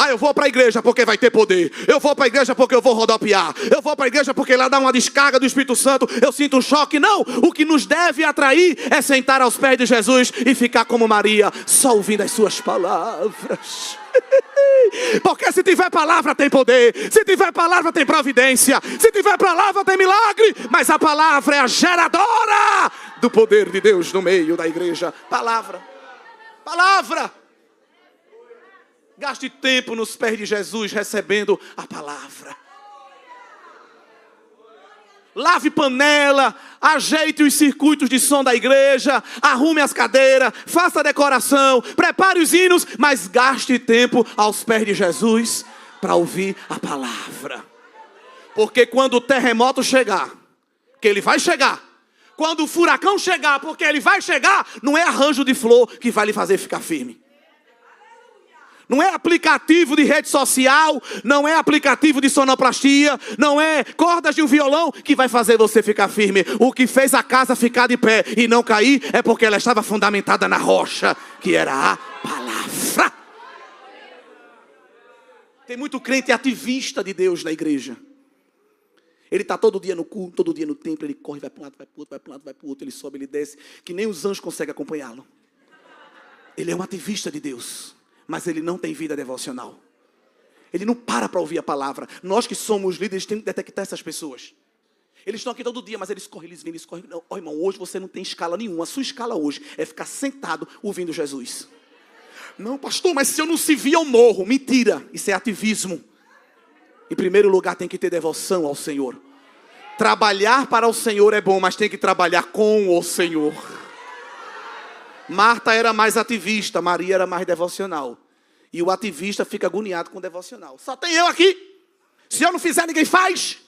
Speaker 1: Eu vou para a igreja porque vai ter poder. Eu vou para a igreja porque eu vou rodopiar. Eu vou para a igreja porque lá dá uma descarga do Espírito Santo. Eu sinto um choque. Não, o que nos deve atrair é sentar aos pés de Jesus e ficar como Maria, só ouvindo as suas palavras. Porque se tiver palavra tem poder. Se tiver palavra tem providência. Se tiver palavra tem milagre. Mas a palavra é a geradora do poder de Deus no meio da igreja. Palavra. Palavra. Gaste tempo nos pés de Jesus recebendo a palavra. Lave panela, ajeite os circuitos de som da igreja, arrume as cadeiras, faça a decoração, prepare os hinos, mas gaste tempo aos pés de Jesus para ouvir a palavra. Porque quando o terremoto chegar, que ele vai chegar, quando o furacão chegar, porque ele vai chegar, não é arranjo de flor que vai lhe fazer ficar firme. Não é aplicativo de rede social, não é aplicativo de sonoplastia, não é cordas de um violão que vai fazer você ficar firme. O que fez a casa ficar de pé e não cair é porque ela estava fundamentada na rocha, que era a palavra. Tem muito crente ativista de Deus na igreja. Ele está todo dia no culto, todo dia no templo, ele corre, vai para um lado, vai para o outro, vai para um lado, vai para o outro, ele sobe, ele desce, que nem os anjos conseguem acompanhá-lo. Ele é um ativista de Deus. Mas ele não tem vida devocional. Ele não para ouvir a palavra. Nós que somos líderes temos que detectar essas pessoas. Eles estão aqui todo dia, mas eles correm, eles vêm, eles correm. Não, irmão, hoje você não tem escala nenhuma. A sua escala hoje é ficar sentado ouvindo Jesus. Não, pastor, mas se eu não servir eu morro. Mentira, isso é ativismo. Em primeiro lugar tem que ter devoção ao Senhor. Trabalhar para o Senhor é bom, mas tem que trabalhar com o Senhor. Marta era mais ativista, Maria era mais devocional. E o ativista fica agoniado com o devocional. Só tem eu aqui. Se eu não fizer, ninguém faz.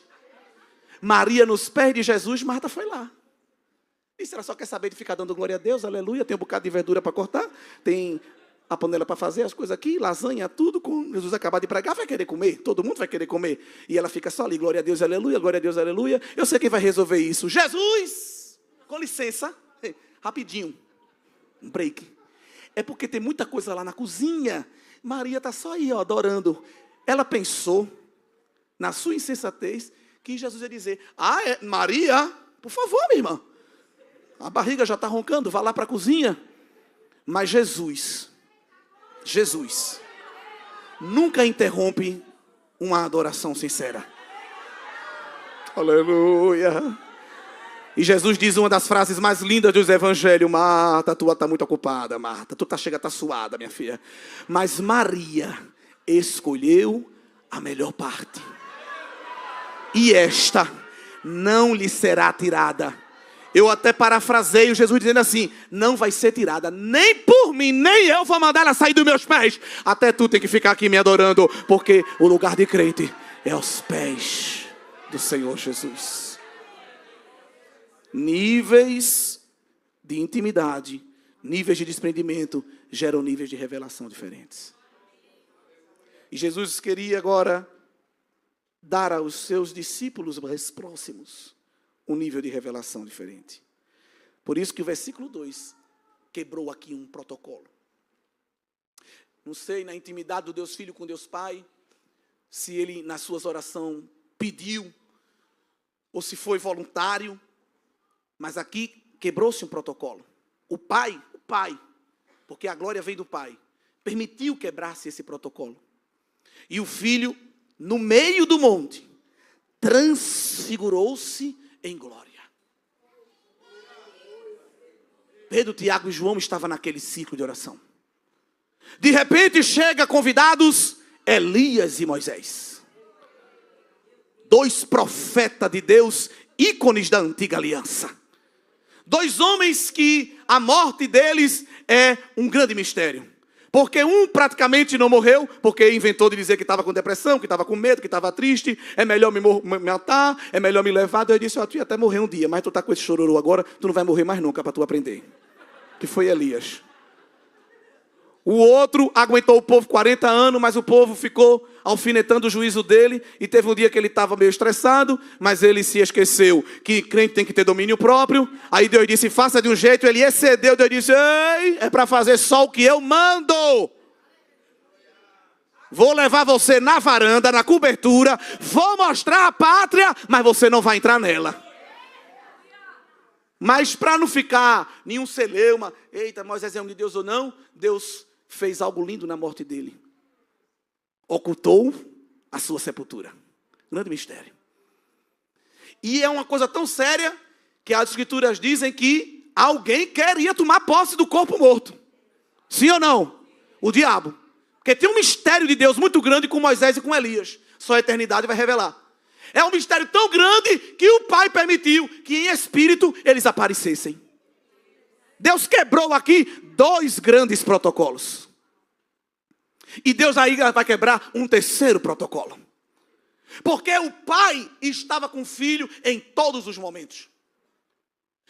Speaker 1: Maria nos pés de Jesus, Marta foi lá. E se ela só quer saber de ficar dando glória a Deus, aleluia, tem um bocado de verdura para cortar, tem a panela para fazer as coisas aqui, lasanha, tudo, com Jesus acabar de pregar, vai querer comer, todo mundo vai querer comer. E ela fica só ali, glória a Deus, aleluia, glória a Deus, aleluia. Eu sei quem vai resolver isso. Jesus! Com licença, rapidinho. Um break. É porque tem muita coisa lá na cozinha. Maria está só aí, ó, adorando. Ela pensou, na sua insensatez, que Jesus ia dizer: Maria, por favor, minha irmã. A barriga já está roncando, vá lá para a cozinha. Mas Jesus nunca interrompe uma adoração sincera. Aleluia. E Jesus diz uma das frases mais lindas dos evangelhos: Marta, tu está muito ocupada, Marta. Tu chega, está suada, minha filha. Mas Maria escolheu a melhor parte. E esta não lhe será tirada. Eu até parafraseio Jesus dizendo assim: não vai ser tirada, nem por mim, nem eu vou mandar ela sair dos meus pés. Até tu tem que ficar aqui me adorando, porque o lugar de crente é aos pés do Senhor Jesus. Níveis de intimidade, níveis de desprendimento geram níveis de revelação diferentes. E Jesus queria agora dar aos seus discípulos mais próximos um nível de revelação diferente. Por isso que o versículo 2 quebrou aqui um protocolo. Não sei, na intimidade do Deus Filho com Deus Pai, se ele nas suas orações pediu, ou se foi voluntário, mas aqui quebrou-se um protocolo. O Pai, porque a glória vem do Pai, permitiu quebrar-se esse protocolo. E o Filho, no meio do monte, transfigurou-se em glória. Pedro, Tiago e João estavam naquele círculo de oração. De repente chega convidados Elias e Moisés. 2 profetas de Deus, ícones da antiga aliança. 2 homens que a morte deles é um grande mistério. Porque um praticamente não morreu, porque inventou de dizer que estava com depressão, que estava com medo, que estava triste. É melhor me matar, é melhor me levar. Deus disse, tu ia até morrer um dia, mas tu está com esse chororô agora, tu não vai morrer mais nunca para tu aprender. Que foi Elias. O outro aguentou o povo 40 anos, mas o povo ficou alfinetando o juízo dele. E teve um dia que ele estava meio estressado, mas ele se esqueceu que crente tem que ter domínio próprio. Aí Deus disse, faça de um jeito, ele excedeu. Deus disse, ei, é para fazer só o que eu mando. Vou levar você na varanda, na cobertura, vou mostrar a pátria, mas você não vai entrar nela. Mas para não ficar nenhum celeuma, eita, Moisés é homem de Deus ou não, Deus fez algo lindo na morte dele. Ocultou a sua sepultura. Grande mistério. E é uma coisa tão séria que as escrituras dizem que alguém queria tomar posse do corpo morto. Sim ou não? O diabo. Porque tem um mistério de Deus muito grande com Moisés e com Elias. Só a eternidade vai revelar. É um mistério tão grande que o Pai permitiu que em espírito eles aparecessem. Deus quebrou aqui 2 grandes protocolos. E Deus aí vai quebrar um 3º protocolo. Porque o Pai estava com o Filho em todos os momentos.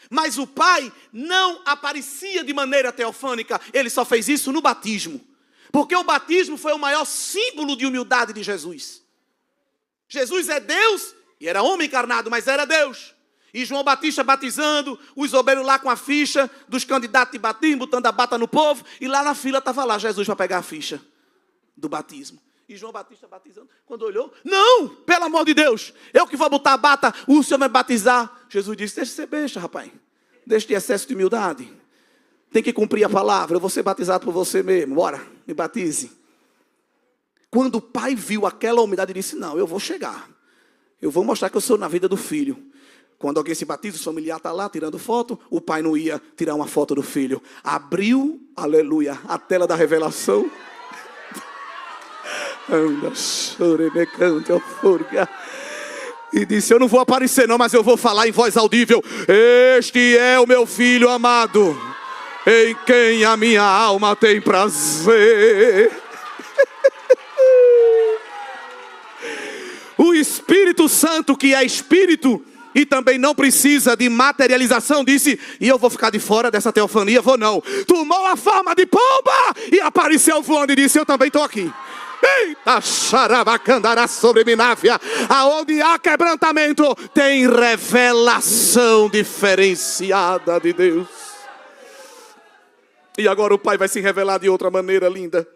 Speaker 1: Mas o Pai não aparecia de maneira teofânica. Ele só fez isso no batismo. Porque o batismo foi o maior símbolo de humildade de Jesus. Jesus é Deus e era homem encarnado, mas era Deus. E João Batista batizando, os obreiros lá com a ficha dos candidatos de batismo, botando a bata no povo. E lá na fila estava lá Jesus para pegar a ficha do batismo. E João Batista batizando, quando olhou, não, pelo amor de Deus, eu que vou botar a bata, o Senhor vai batizar. Jesus disse, deixa de ser besta, rapaz. Deixa de excesso de humildade. Tem que cumprir a palavra, eu vou ser batizado por você mesmo. Bora, me batize. Quando o pai viu aquela humildade, ele disse, não, eu vou chegar. Eu vou mostrar que eu sou na vida do filho. Quando alguém se batiza, o familiar está lá tirando foto, o pai não ia tirar uma foto do filho. Abriu, aleluia, a tela da revelação. E disse, eu não vou aparecer não, mas eu vou falar em voz audível. Este é o meu filho amado, em quem a minha alma tem prazer. O Espírito Santo, que é Espírito e também não precisa de materialização, disse, e eu vou ficar de fora dessa teofania? Vou não. Tomou a forma de pomba e apareceu voando e disse, eu também estou aqui. Eita, xarabacandará sobre Minávia. Aonde há quebrantamento, tem revelação diferenciada de Deus. E agora o Pai vai se revelar de outra maneira linda.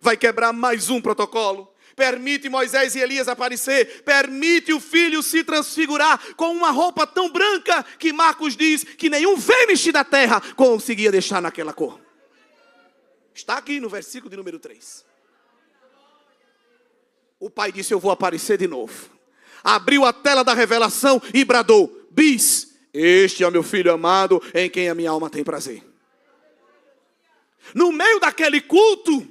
Speaker 1: Vai quebrar mais um protocolo. Permite Moisés e Elias aparecer. Permite o filho se transfigurar com uma roupa tão branca que Marcos diz que nenhum vênice da terra conseguia deixar naquela cor. Está aqui no versículo de número 3. O pai disse, eu vou aparecer de novo. Abriu a tela da revelação e bradou, bis, este é o meu filho amado, em quem a minha alma tem prazer. No meio daquele culto,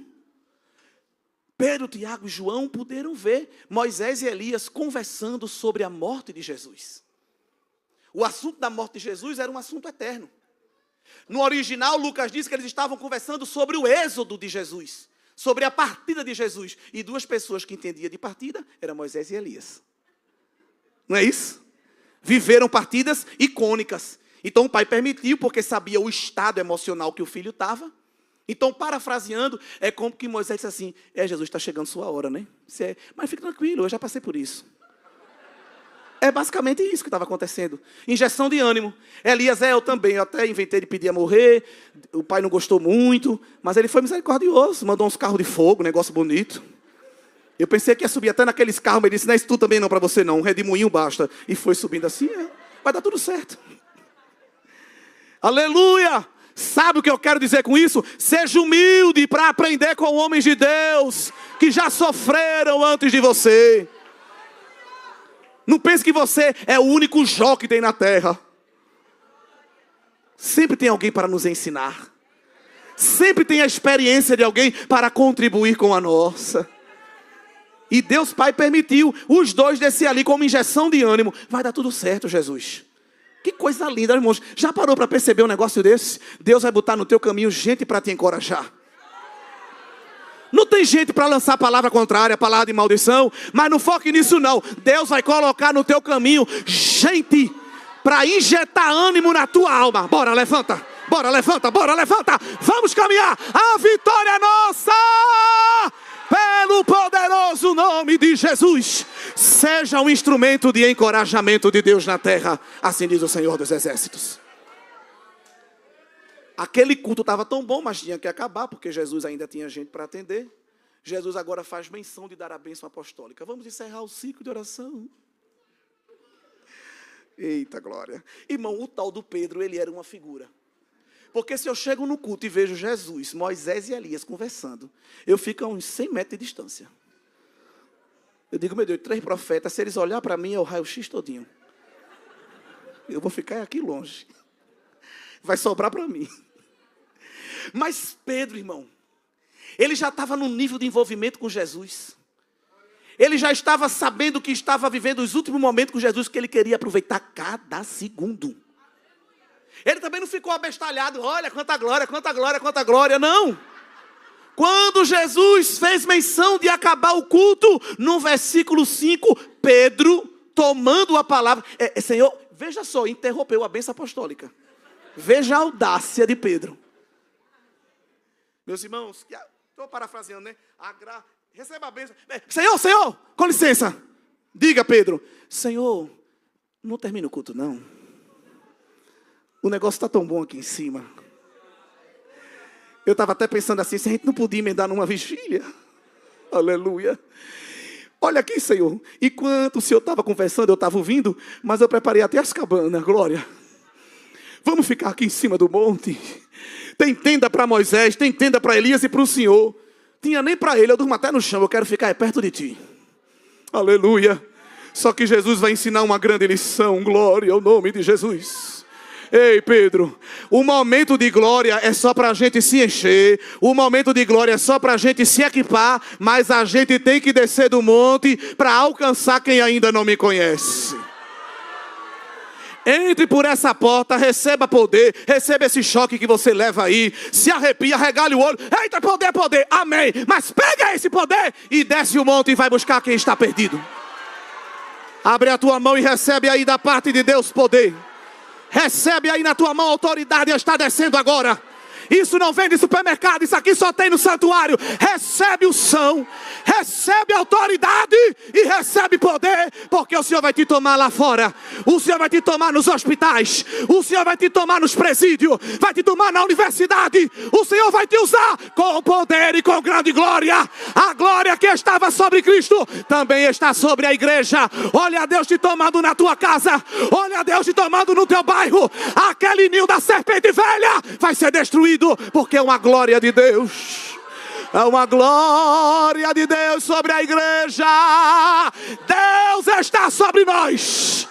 Speaker 1: Pedro, Tiago e João puderam ver Moisés e Elias conversando sobre a morte de Jesus. O assunto da morte de Jesus era um assunto eterno. No original, Lucas diz que eles estavam conversando sobre o êxodo de Jesus, sobre a partida de Jesus. E 2 pessoas que entendiam de partida eram Moisés e Elias. Não é isso? Viveram partidas icônicas. Então o pai permitiu, porque sabia o estado emocional que o filho estava. Então, parafraseando, é como que Moisés disse assim, Jesus, está chegando sua hora, né? Mas fique tranquilo, eu já passei por isso. É basicamente isso que estava acontecendo. Injeção de ânimo. Elias, eu também, eu até inventei de pedir a morrer, o pai não gostou muito, mas ele foi misericordioso, mandou uns carros de fogo, negócio bonito. Eu pensei que ia subir até naqueles carros, mas ele disse, não é isso tudo também não para você não, um redemoinho basta. E foi subindo assim, vai dar tudo certo. Aleluia! Sabe o que eu quero dizer com isso? Seja humilde para aprender com homens de Deus que já sofreram antes de você. Não pense que você é o único Jó que tem na terra. Sempre tem alguém para nos ensinar. Sempre tem a experiência de alguém para contribuir com a nossa. E Deus Pai permitiu os dois descer ali como injeção de ânimo. Vai dar tudo certo, Jesus. Que coisa linda, irmãos. Já parou para perceber um negócio desse? Deus vai botar no teu caminho gente para te encorajar. Não tem gente para lançar palavra contrária, palavra de maldição. Mas não foque nisso não. Deus vai colocar no teu caminho gente para injetar ânimo na tua alma. Bora, levanta. Bora, levanta, bora, levanta. Vamos caminhar. A vitória é nossa. Pelo poderoso nome de Jesus, seja um instrumento de encorajamento de Deus na terra, assim diz o Senhor dos Exércitos. Aquele culto estava tão bom, mas tinha que acabar, porque Jesus ainda tinha gente para atender. Jesus agora faz menção de dar a bênção apostólica. Vamos encerrar o ciclo de oração. Eita glória. Irmão, o tal do Pedro, ele era uma figura. Porque se eu chego no culto e vejo Jesus, Moisés e Elias conversando, eu fico a uns 100 metros de distância. Eu digo, meu Deus, 3 profetas, se eles olharem para mim, é o raio-x todinho. Eu vou ficar aqui longe. Vai sobrar para mim. Mas Pedro, irmão, ele já estava num nível de envolvimento com Jesus. Ele já estava sabendo que estava vivendo os últimos momentos com Jesus, que ele queria aproveitar cada segundo. Ele também não ficou abestalhado, olha quanta glória, quanta glória, quanta glória, não. Quando Jesus fez menção de acabar o culto, no versículo 5, Pedro, tomando a palavra, Senhor, veja só, interrompeu a bênção apostólica. Veja a audácia de Pedro. Meus irmãos, estou parafraseando, né? Receba a bênção. Senhor, com licença. Diga, Pedro, Senhor, não termina o culto, não. O negócio está tão bom aqui em cima. Eu estava até pensando assim, se a gente não podia emendar numa vigília. Aleluia. Olha aqui, Senhor. Enquanto o Senhor estava conversando, eu estava ouvindo, mas eu preparei até as cabanas, glória. Vamos ficar aqui em cima do monte. Tem tenda para Moisés, tem tenda para Elias e para o Senhor. Tinha nem para ele, eu durmo até no chão, eu quero ficar perto de ti. Aleluia. Só que Jesus vai ensinar uma grande lição, glória ao nome de Jesus. Ei, Pedro, o momento de glória é só para a gente se encher, o momento de glória é só para a gente se equipar, mas a gente tem que descer do monte para alcançar quem ainda não me conhece. Entre por essa porta, receba poder, receba esse choque que você leva aí, se arrepia, regale o olho, eita, poder, poder, amém, mas pega esse poder e desce o monte e vai buscar quem está perdido. Abre a tua mão e recebe aí da parte de Deus poder. Recebe aí na tua mão a autoridade, está descendo agora. Isso não vem de supermercado, isso aqui só tem no santuário. Recebe unção, recebe autoridade e recebe poder, porque o Senhor vai te tomar lá fora. O Senhor vai te tomar nos hospitais, o Senhor vai te tomar nos presídios, vai te tomar na universidade. O Senhor vai te usar com poder e com grande glória. A glória que estava sobre Cristo também está sobre a igreja. Olha a Deus te tomando na tua casa, olha a Deus te tomando no teu bairro. Aquele ninho da serpente velha vai ser destruído, porque é uma glória de Deus. É uma glória de Deus sobre a igreja. Deus está sobre nós.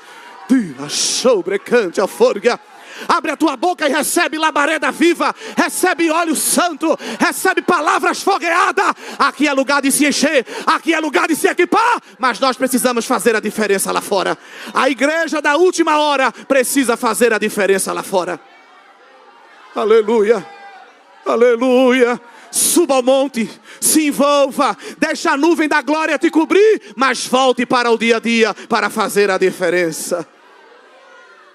Speaker 1: Abre a tua boca e recebe labareda viva, recebe óleo santo, recebe palavras fogueadas. Aqui é lugar de se encher, aqui é lugar de se equipar, mas nós precisamos fazer a diferença lá fora. A igreja da última hora precisa fazer a diferença lá fora. Aleluia, aleluia. Suba ao monte, se envolva, deixa a nuvem da glória te cobrir, mas volte para o dia a dia para fazer a diferença.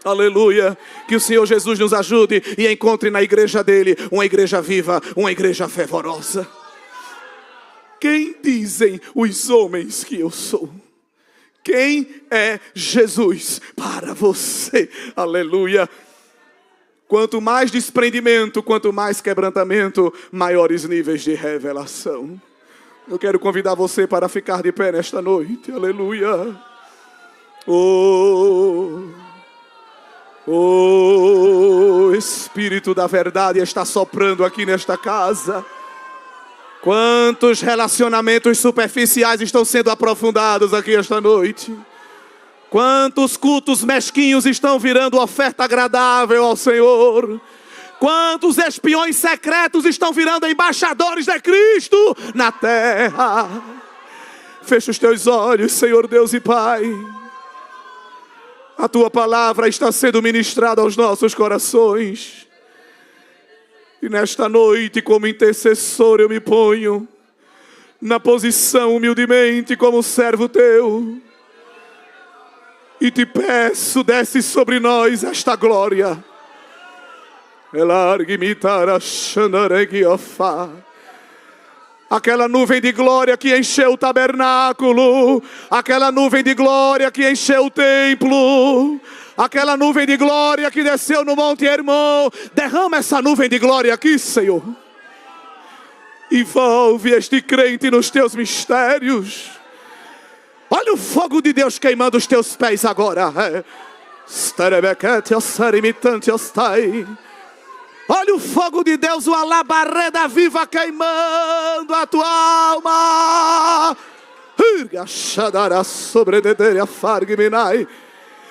Speaker 1: Aleluia, que o Senhor Jesus nos ajude e encontre na igreja dele uma igreja viva, uma igreja fervorosa. Quem dizem os homens que eu sou? Quem é Jesus para você? Aleluia. Quanto mais desprendimento, quanto mais quebrantamento, maiores níveis de revelação. Eu quero convidar você para ficar de pé nesta noite. Aleluia. O Espírito da verdade está soprando aqui nesta casa. Quantos relacionamentos superficiais estão sendo aprofundados aqui esta noite? Quantos cultos mesquinhos estão virando oferta agradável ao Senhor? Quantos espiões secretos estão virando embaixadores de Cristo na terra?
Speaker 2: Fecha os teus olhos, Senhor Deus e Pai. A tua palavra está sendo ministrada aos nossos corações. E nesta noite, como intercessor, eu me ponho na posição humildemente como servo teu. E te peço, desce sobre nós esta glória. Aquela nuvem de glória que encheu o tabernáculo, aquela nuvem de glória que encheu o templo, aquela nuvem de glória que desceu no Monte Hermon, derrama essa nuvem de glória aqui, Senhor. Envolve este crente nos teus mistérios. Olha o fogo de Deus queimando os teus pés agora. Olha o fogo de Deus, o alabareda viva queimando a tua alma.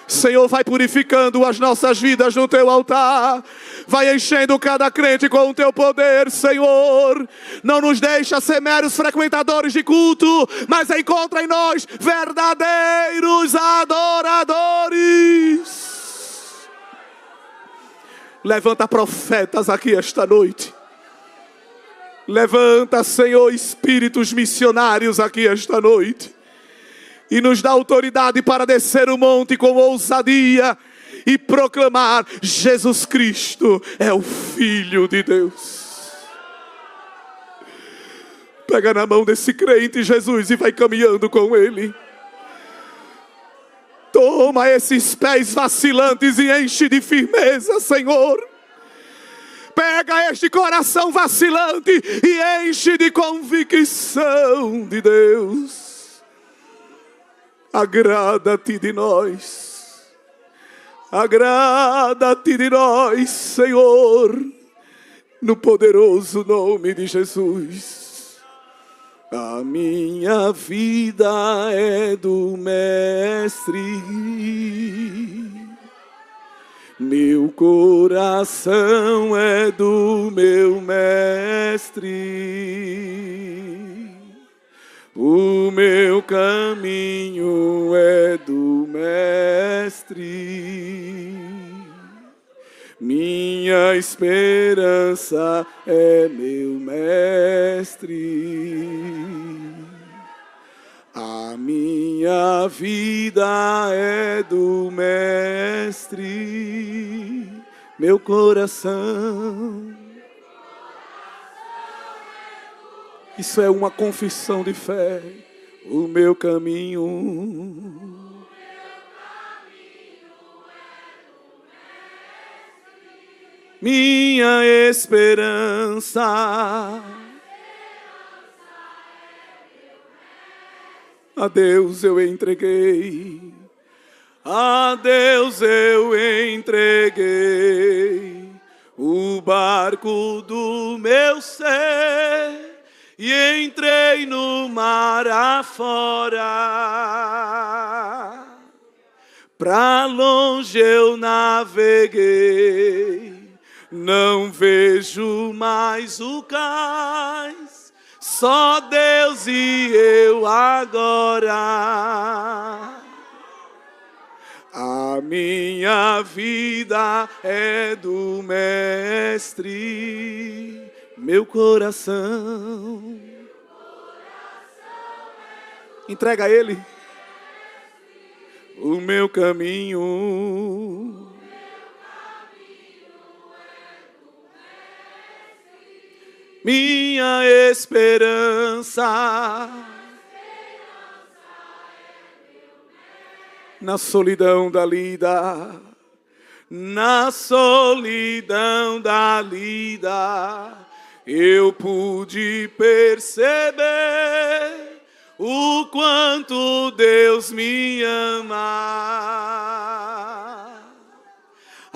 Speaker 2: Senhor, vai purificando as nossas vidas no teu altar. Vai enchendo cada crente com o teu poder, Senhor. Não nos deixa ser meros frequentadores de culto, mas encontra em nós verdadeiros adoradores. Levanta profetas aqui esta noite. Levanta, Senhor, espíritos missionários aqui esta noite. E nos dá autoridade para descer o monte com ousadia e proclamar: Jesus Cristo é o Filho de Deus. Pega na mão desse crente, Jesus, e vai caminhando com ele. Toma esses pés vacilantes e enche de firmeza, Senhor. Pega este coração vacilante e enche de convicção de Deus. Agrada-te de nós. Agrada-te de nós, Senhor. No poderoso nome de Jesus. A minha vida é do Mestre, meu coração é do meu Mestre, o meu caminho é do Mestre, minha esperança é meu Mestre. A minha vida é do Mestre, meu coração. Isso é uma confissão de fé. O meu caminho. Minha esperança. A Deus eu entreguei, a Deus eu entreguei o barco do meu ser e entrei no mar afora. Pra longe eu naveguei, não vejo mais o cais. Só Deus e eu agora. A minha vida é do Mestre, meu coração. Entrega a Ele o meu caminho. Minha esperança, na solidão da lida, na solidão da lida, eu pude perceber o quanto Deus me ama.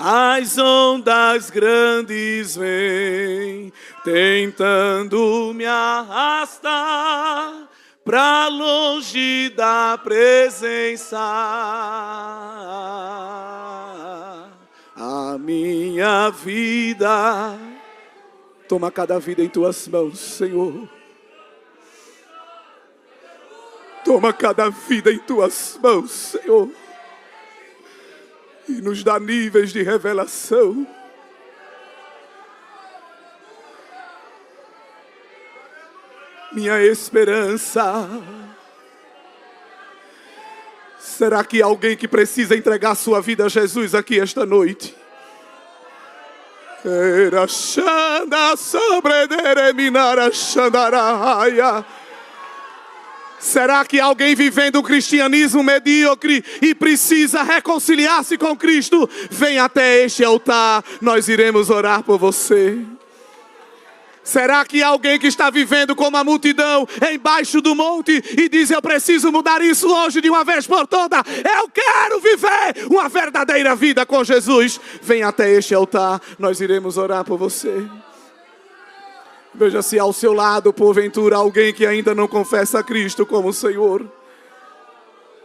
Speaker 2: As ondas grandes vêm tentando me arrastar pra longe da presença. A minha vida, toma cada vida em tuas mãos, Senhor. Toma cada vida em tuas mãos, Senhor. E nos dá níveis de revelação. Minha esperança. Será que alguém que precisa entregar sua vida a Jesus aqui esta noite? Será que alguém vivendo um cristianismo medíocre e precisa reconciliar-se com Cristo? Vem até este altar, nós iremos orar por você. Será que alguém que está vivendo como a multidão embaixo do monte e diz: eu preciso mudar isso hoje de uma vez por todas, eu quero viver uma verdadeira vida com Jesus? Vem até este altar, nós iremos orar por você. Veja se ao seu lado, porventura, alguém que ainda não confessa a Cristo como Senhor.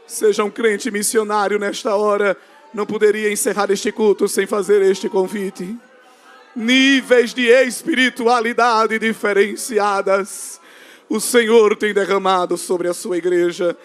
Speaker 2: Seja um crente missionário nesta hora. Não poderia encerrar este culto sem fazer este convite. Níveis de espiritualidade diferenciadas o Senhor tem derramado sobre a sua igreja.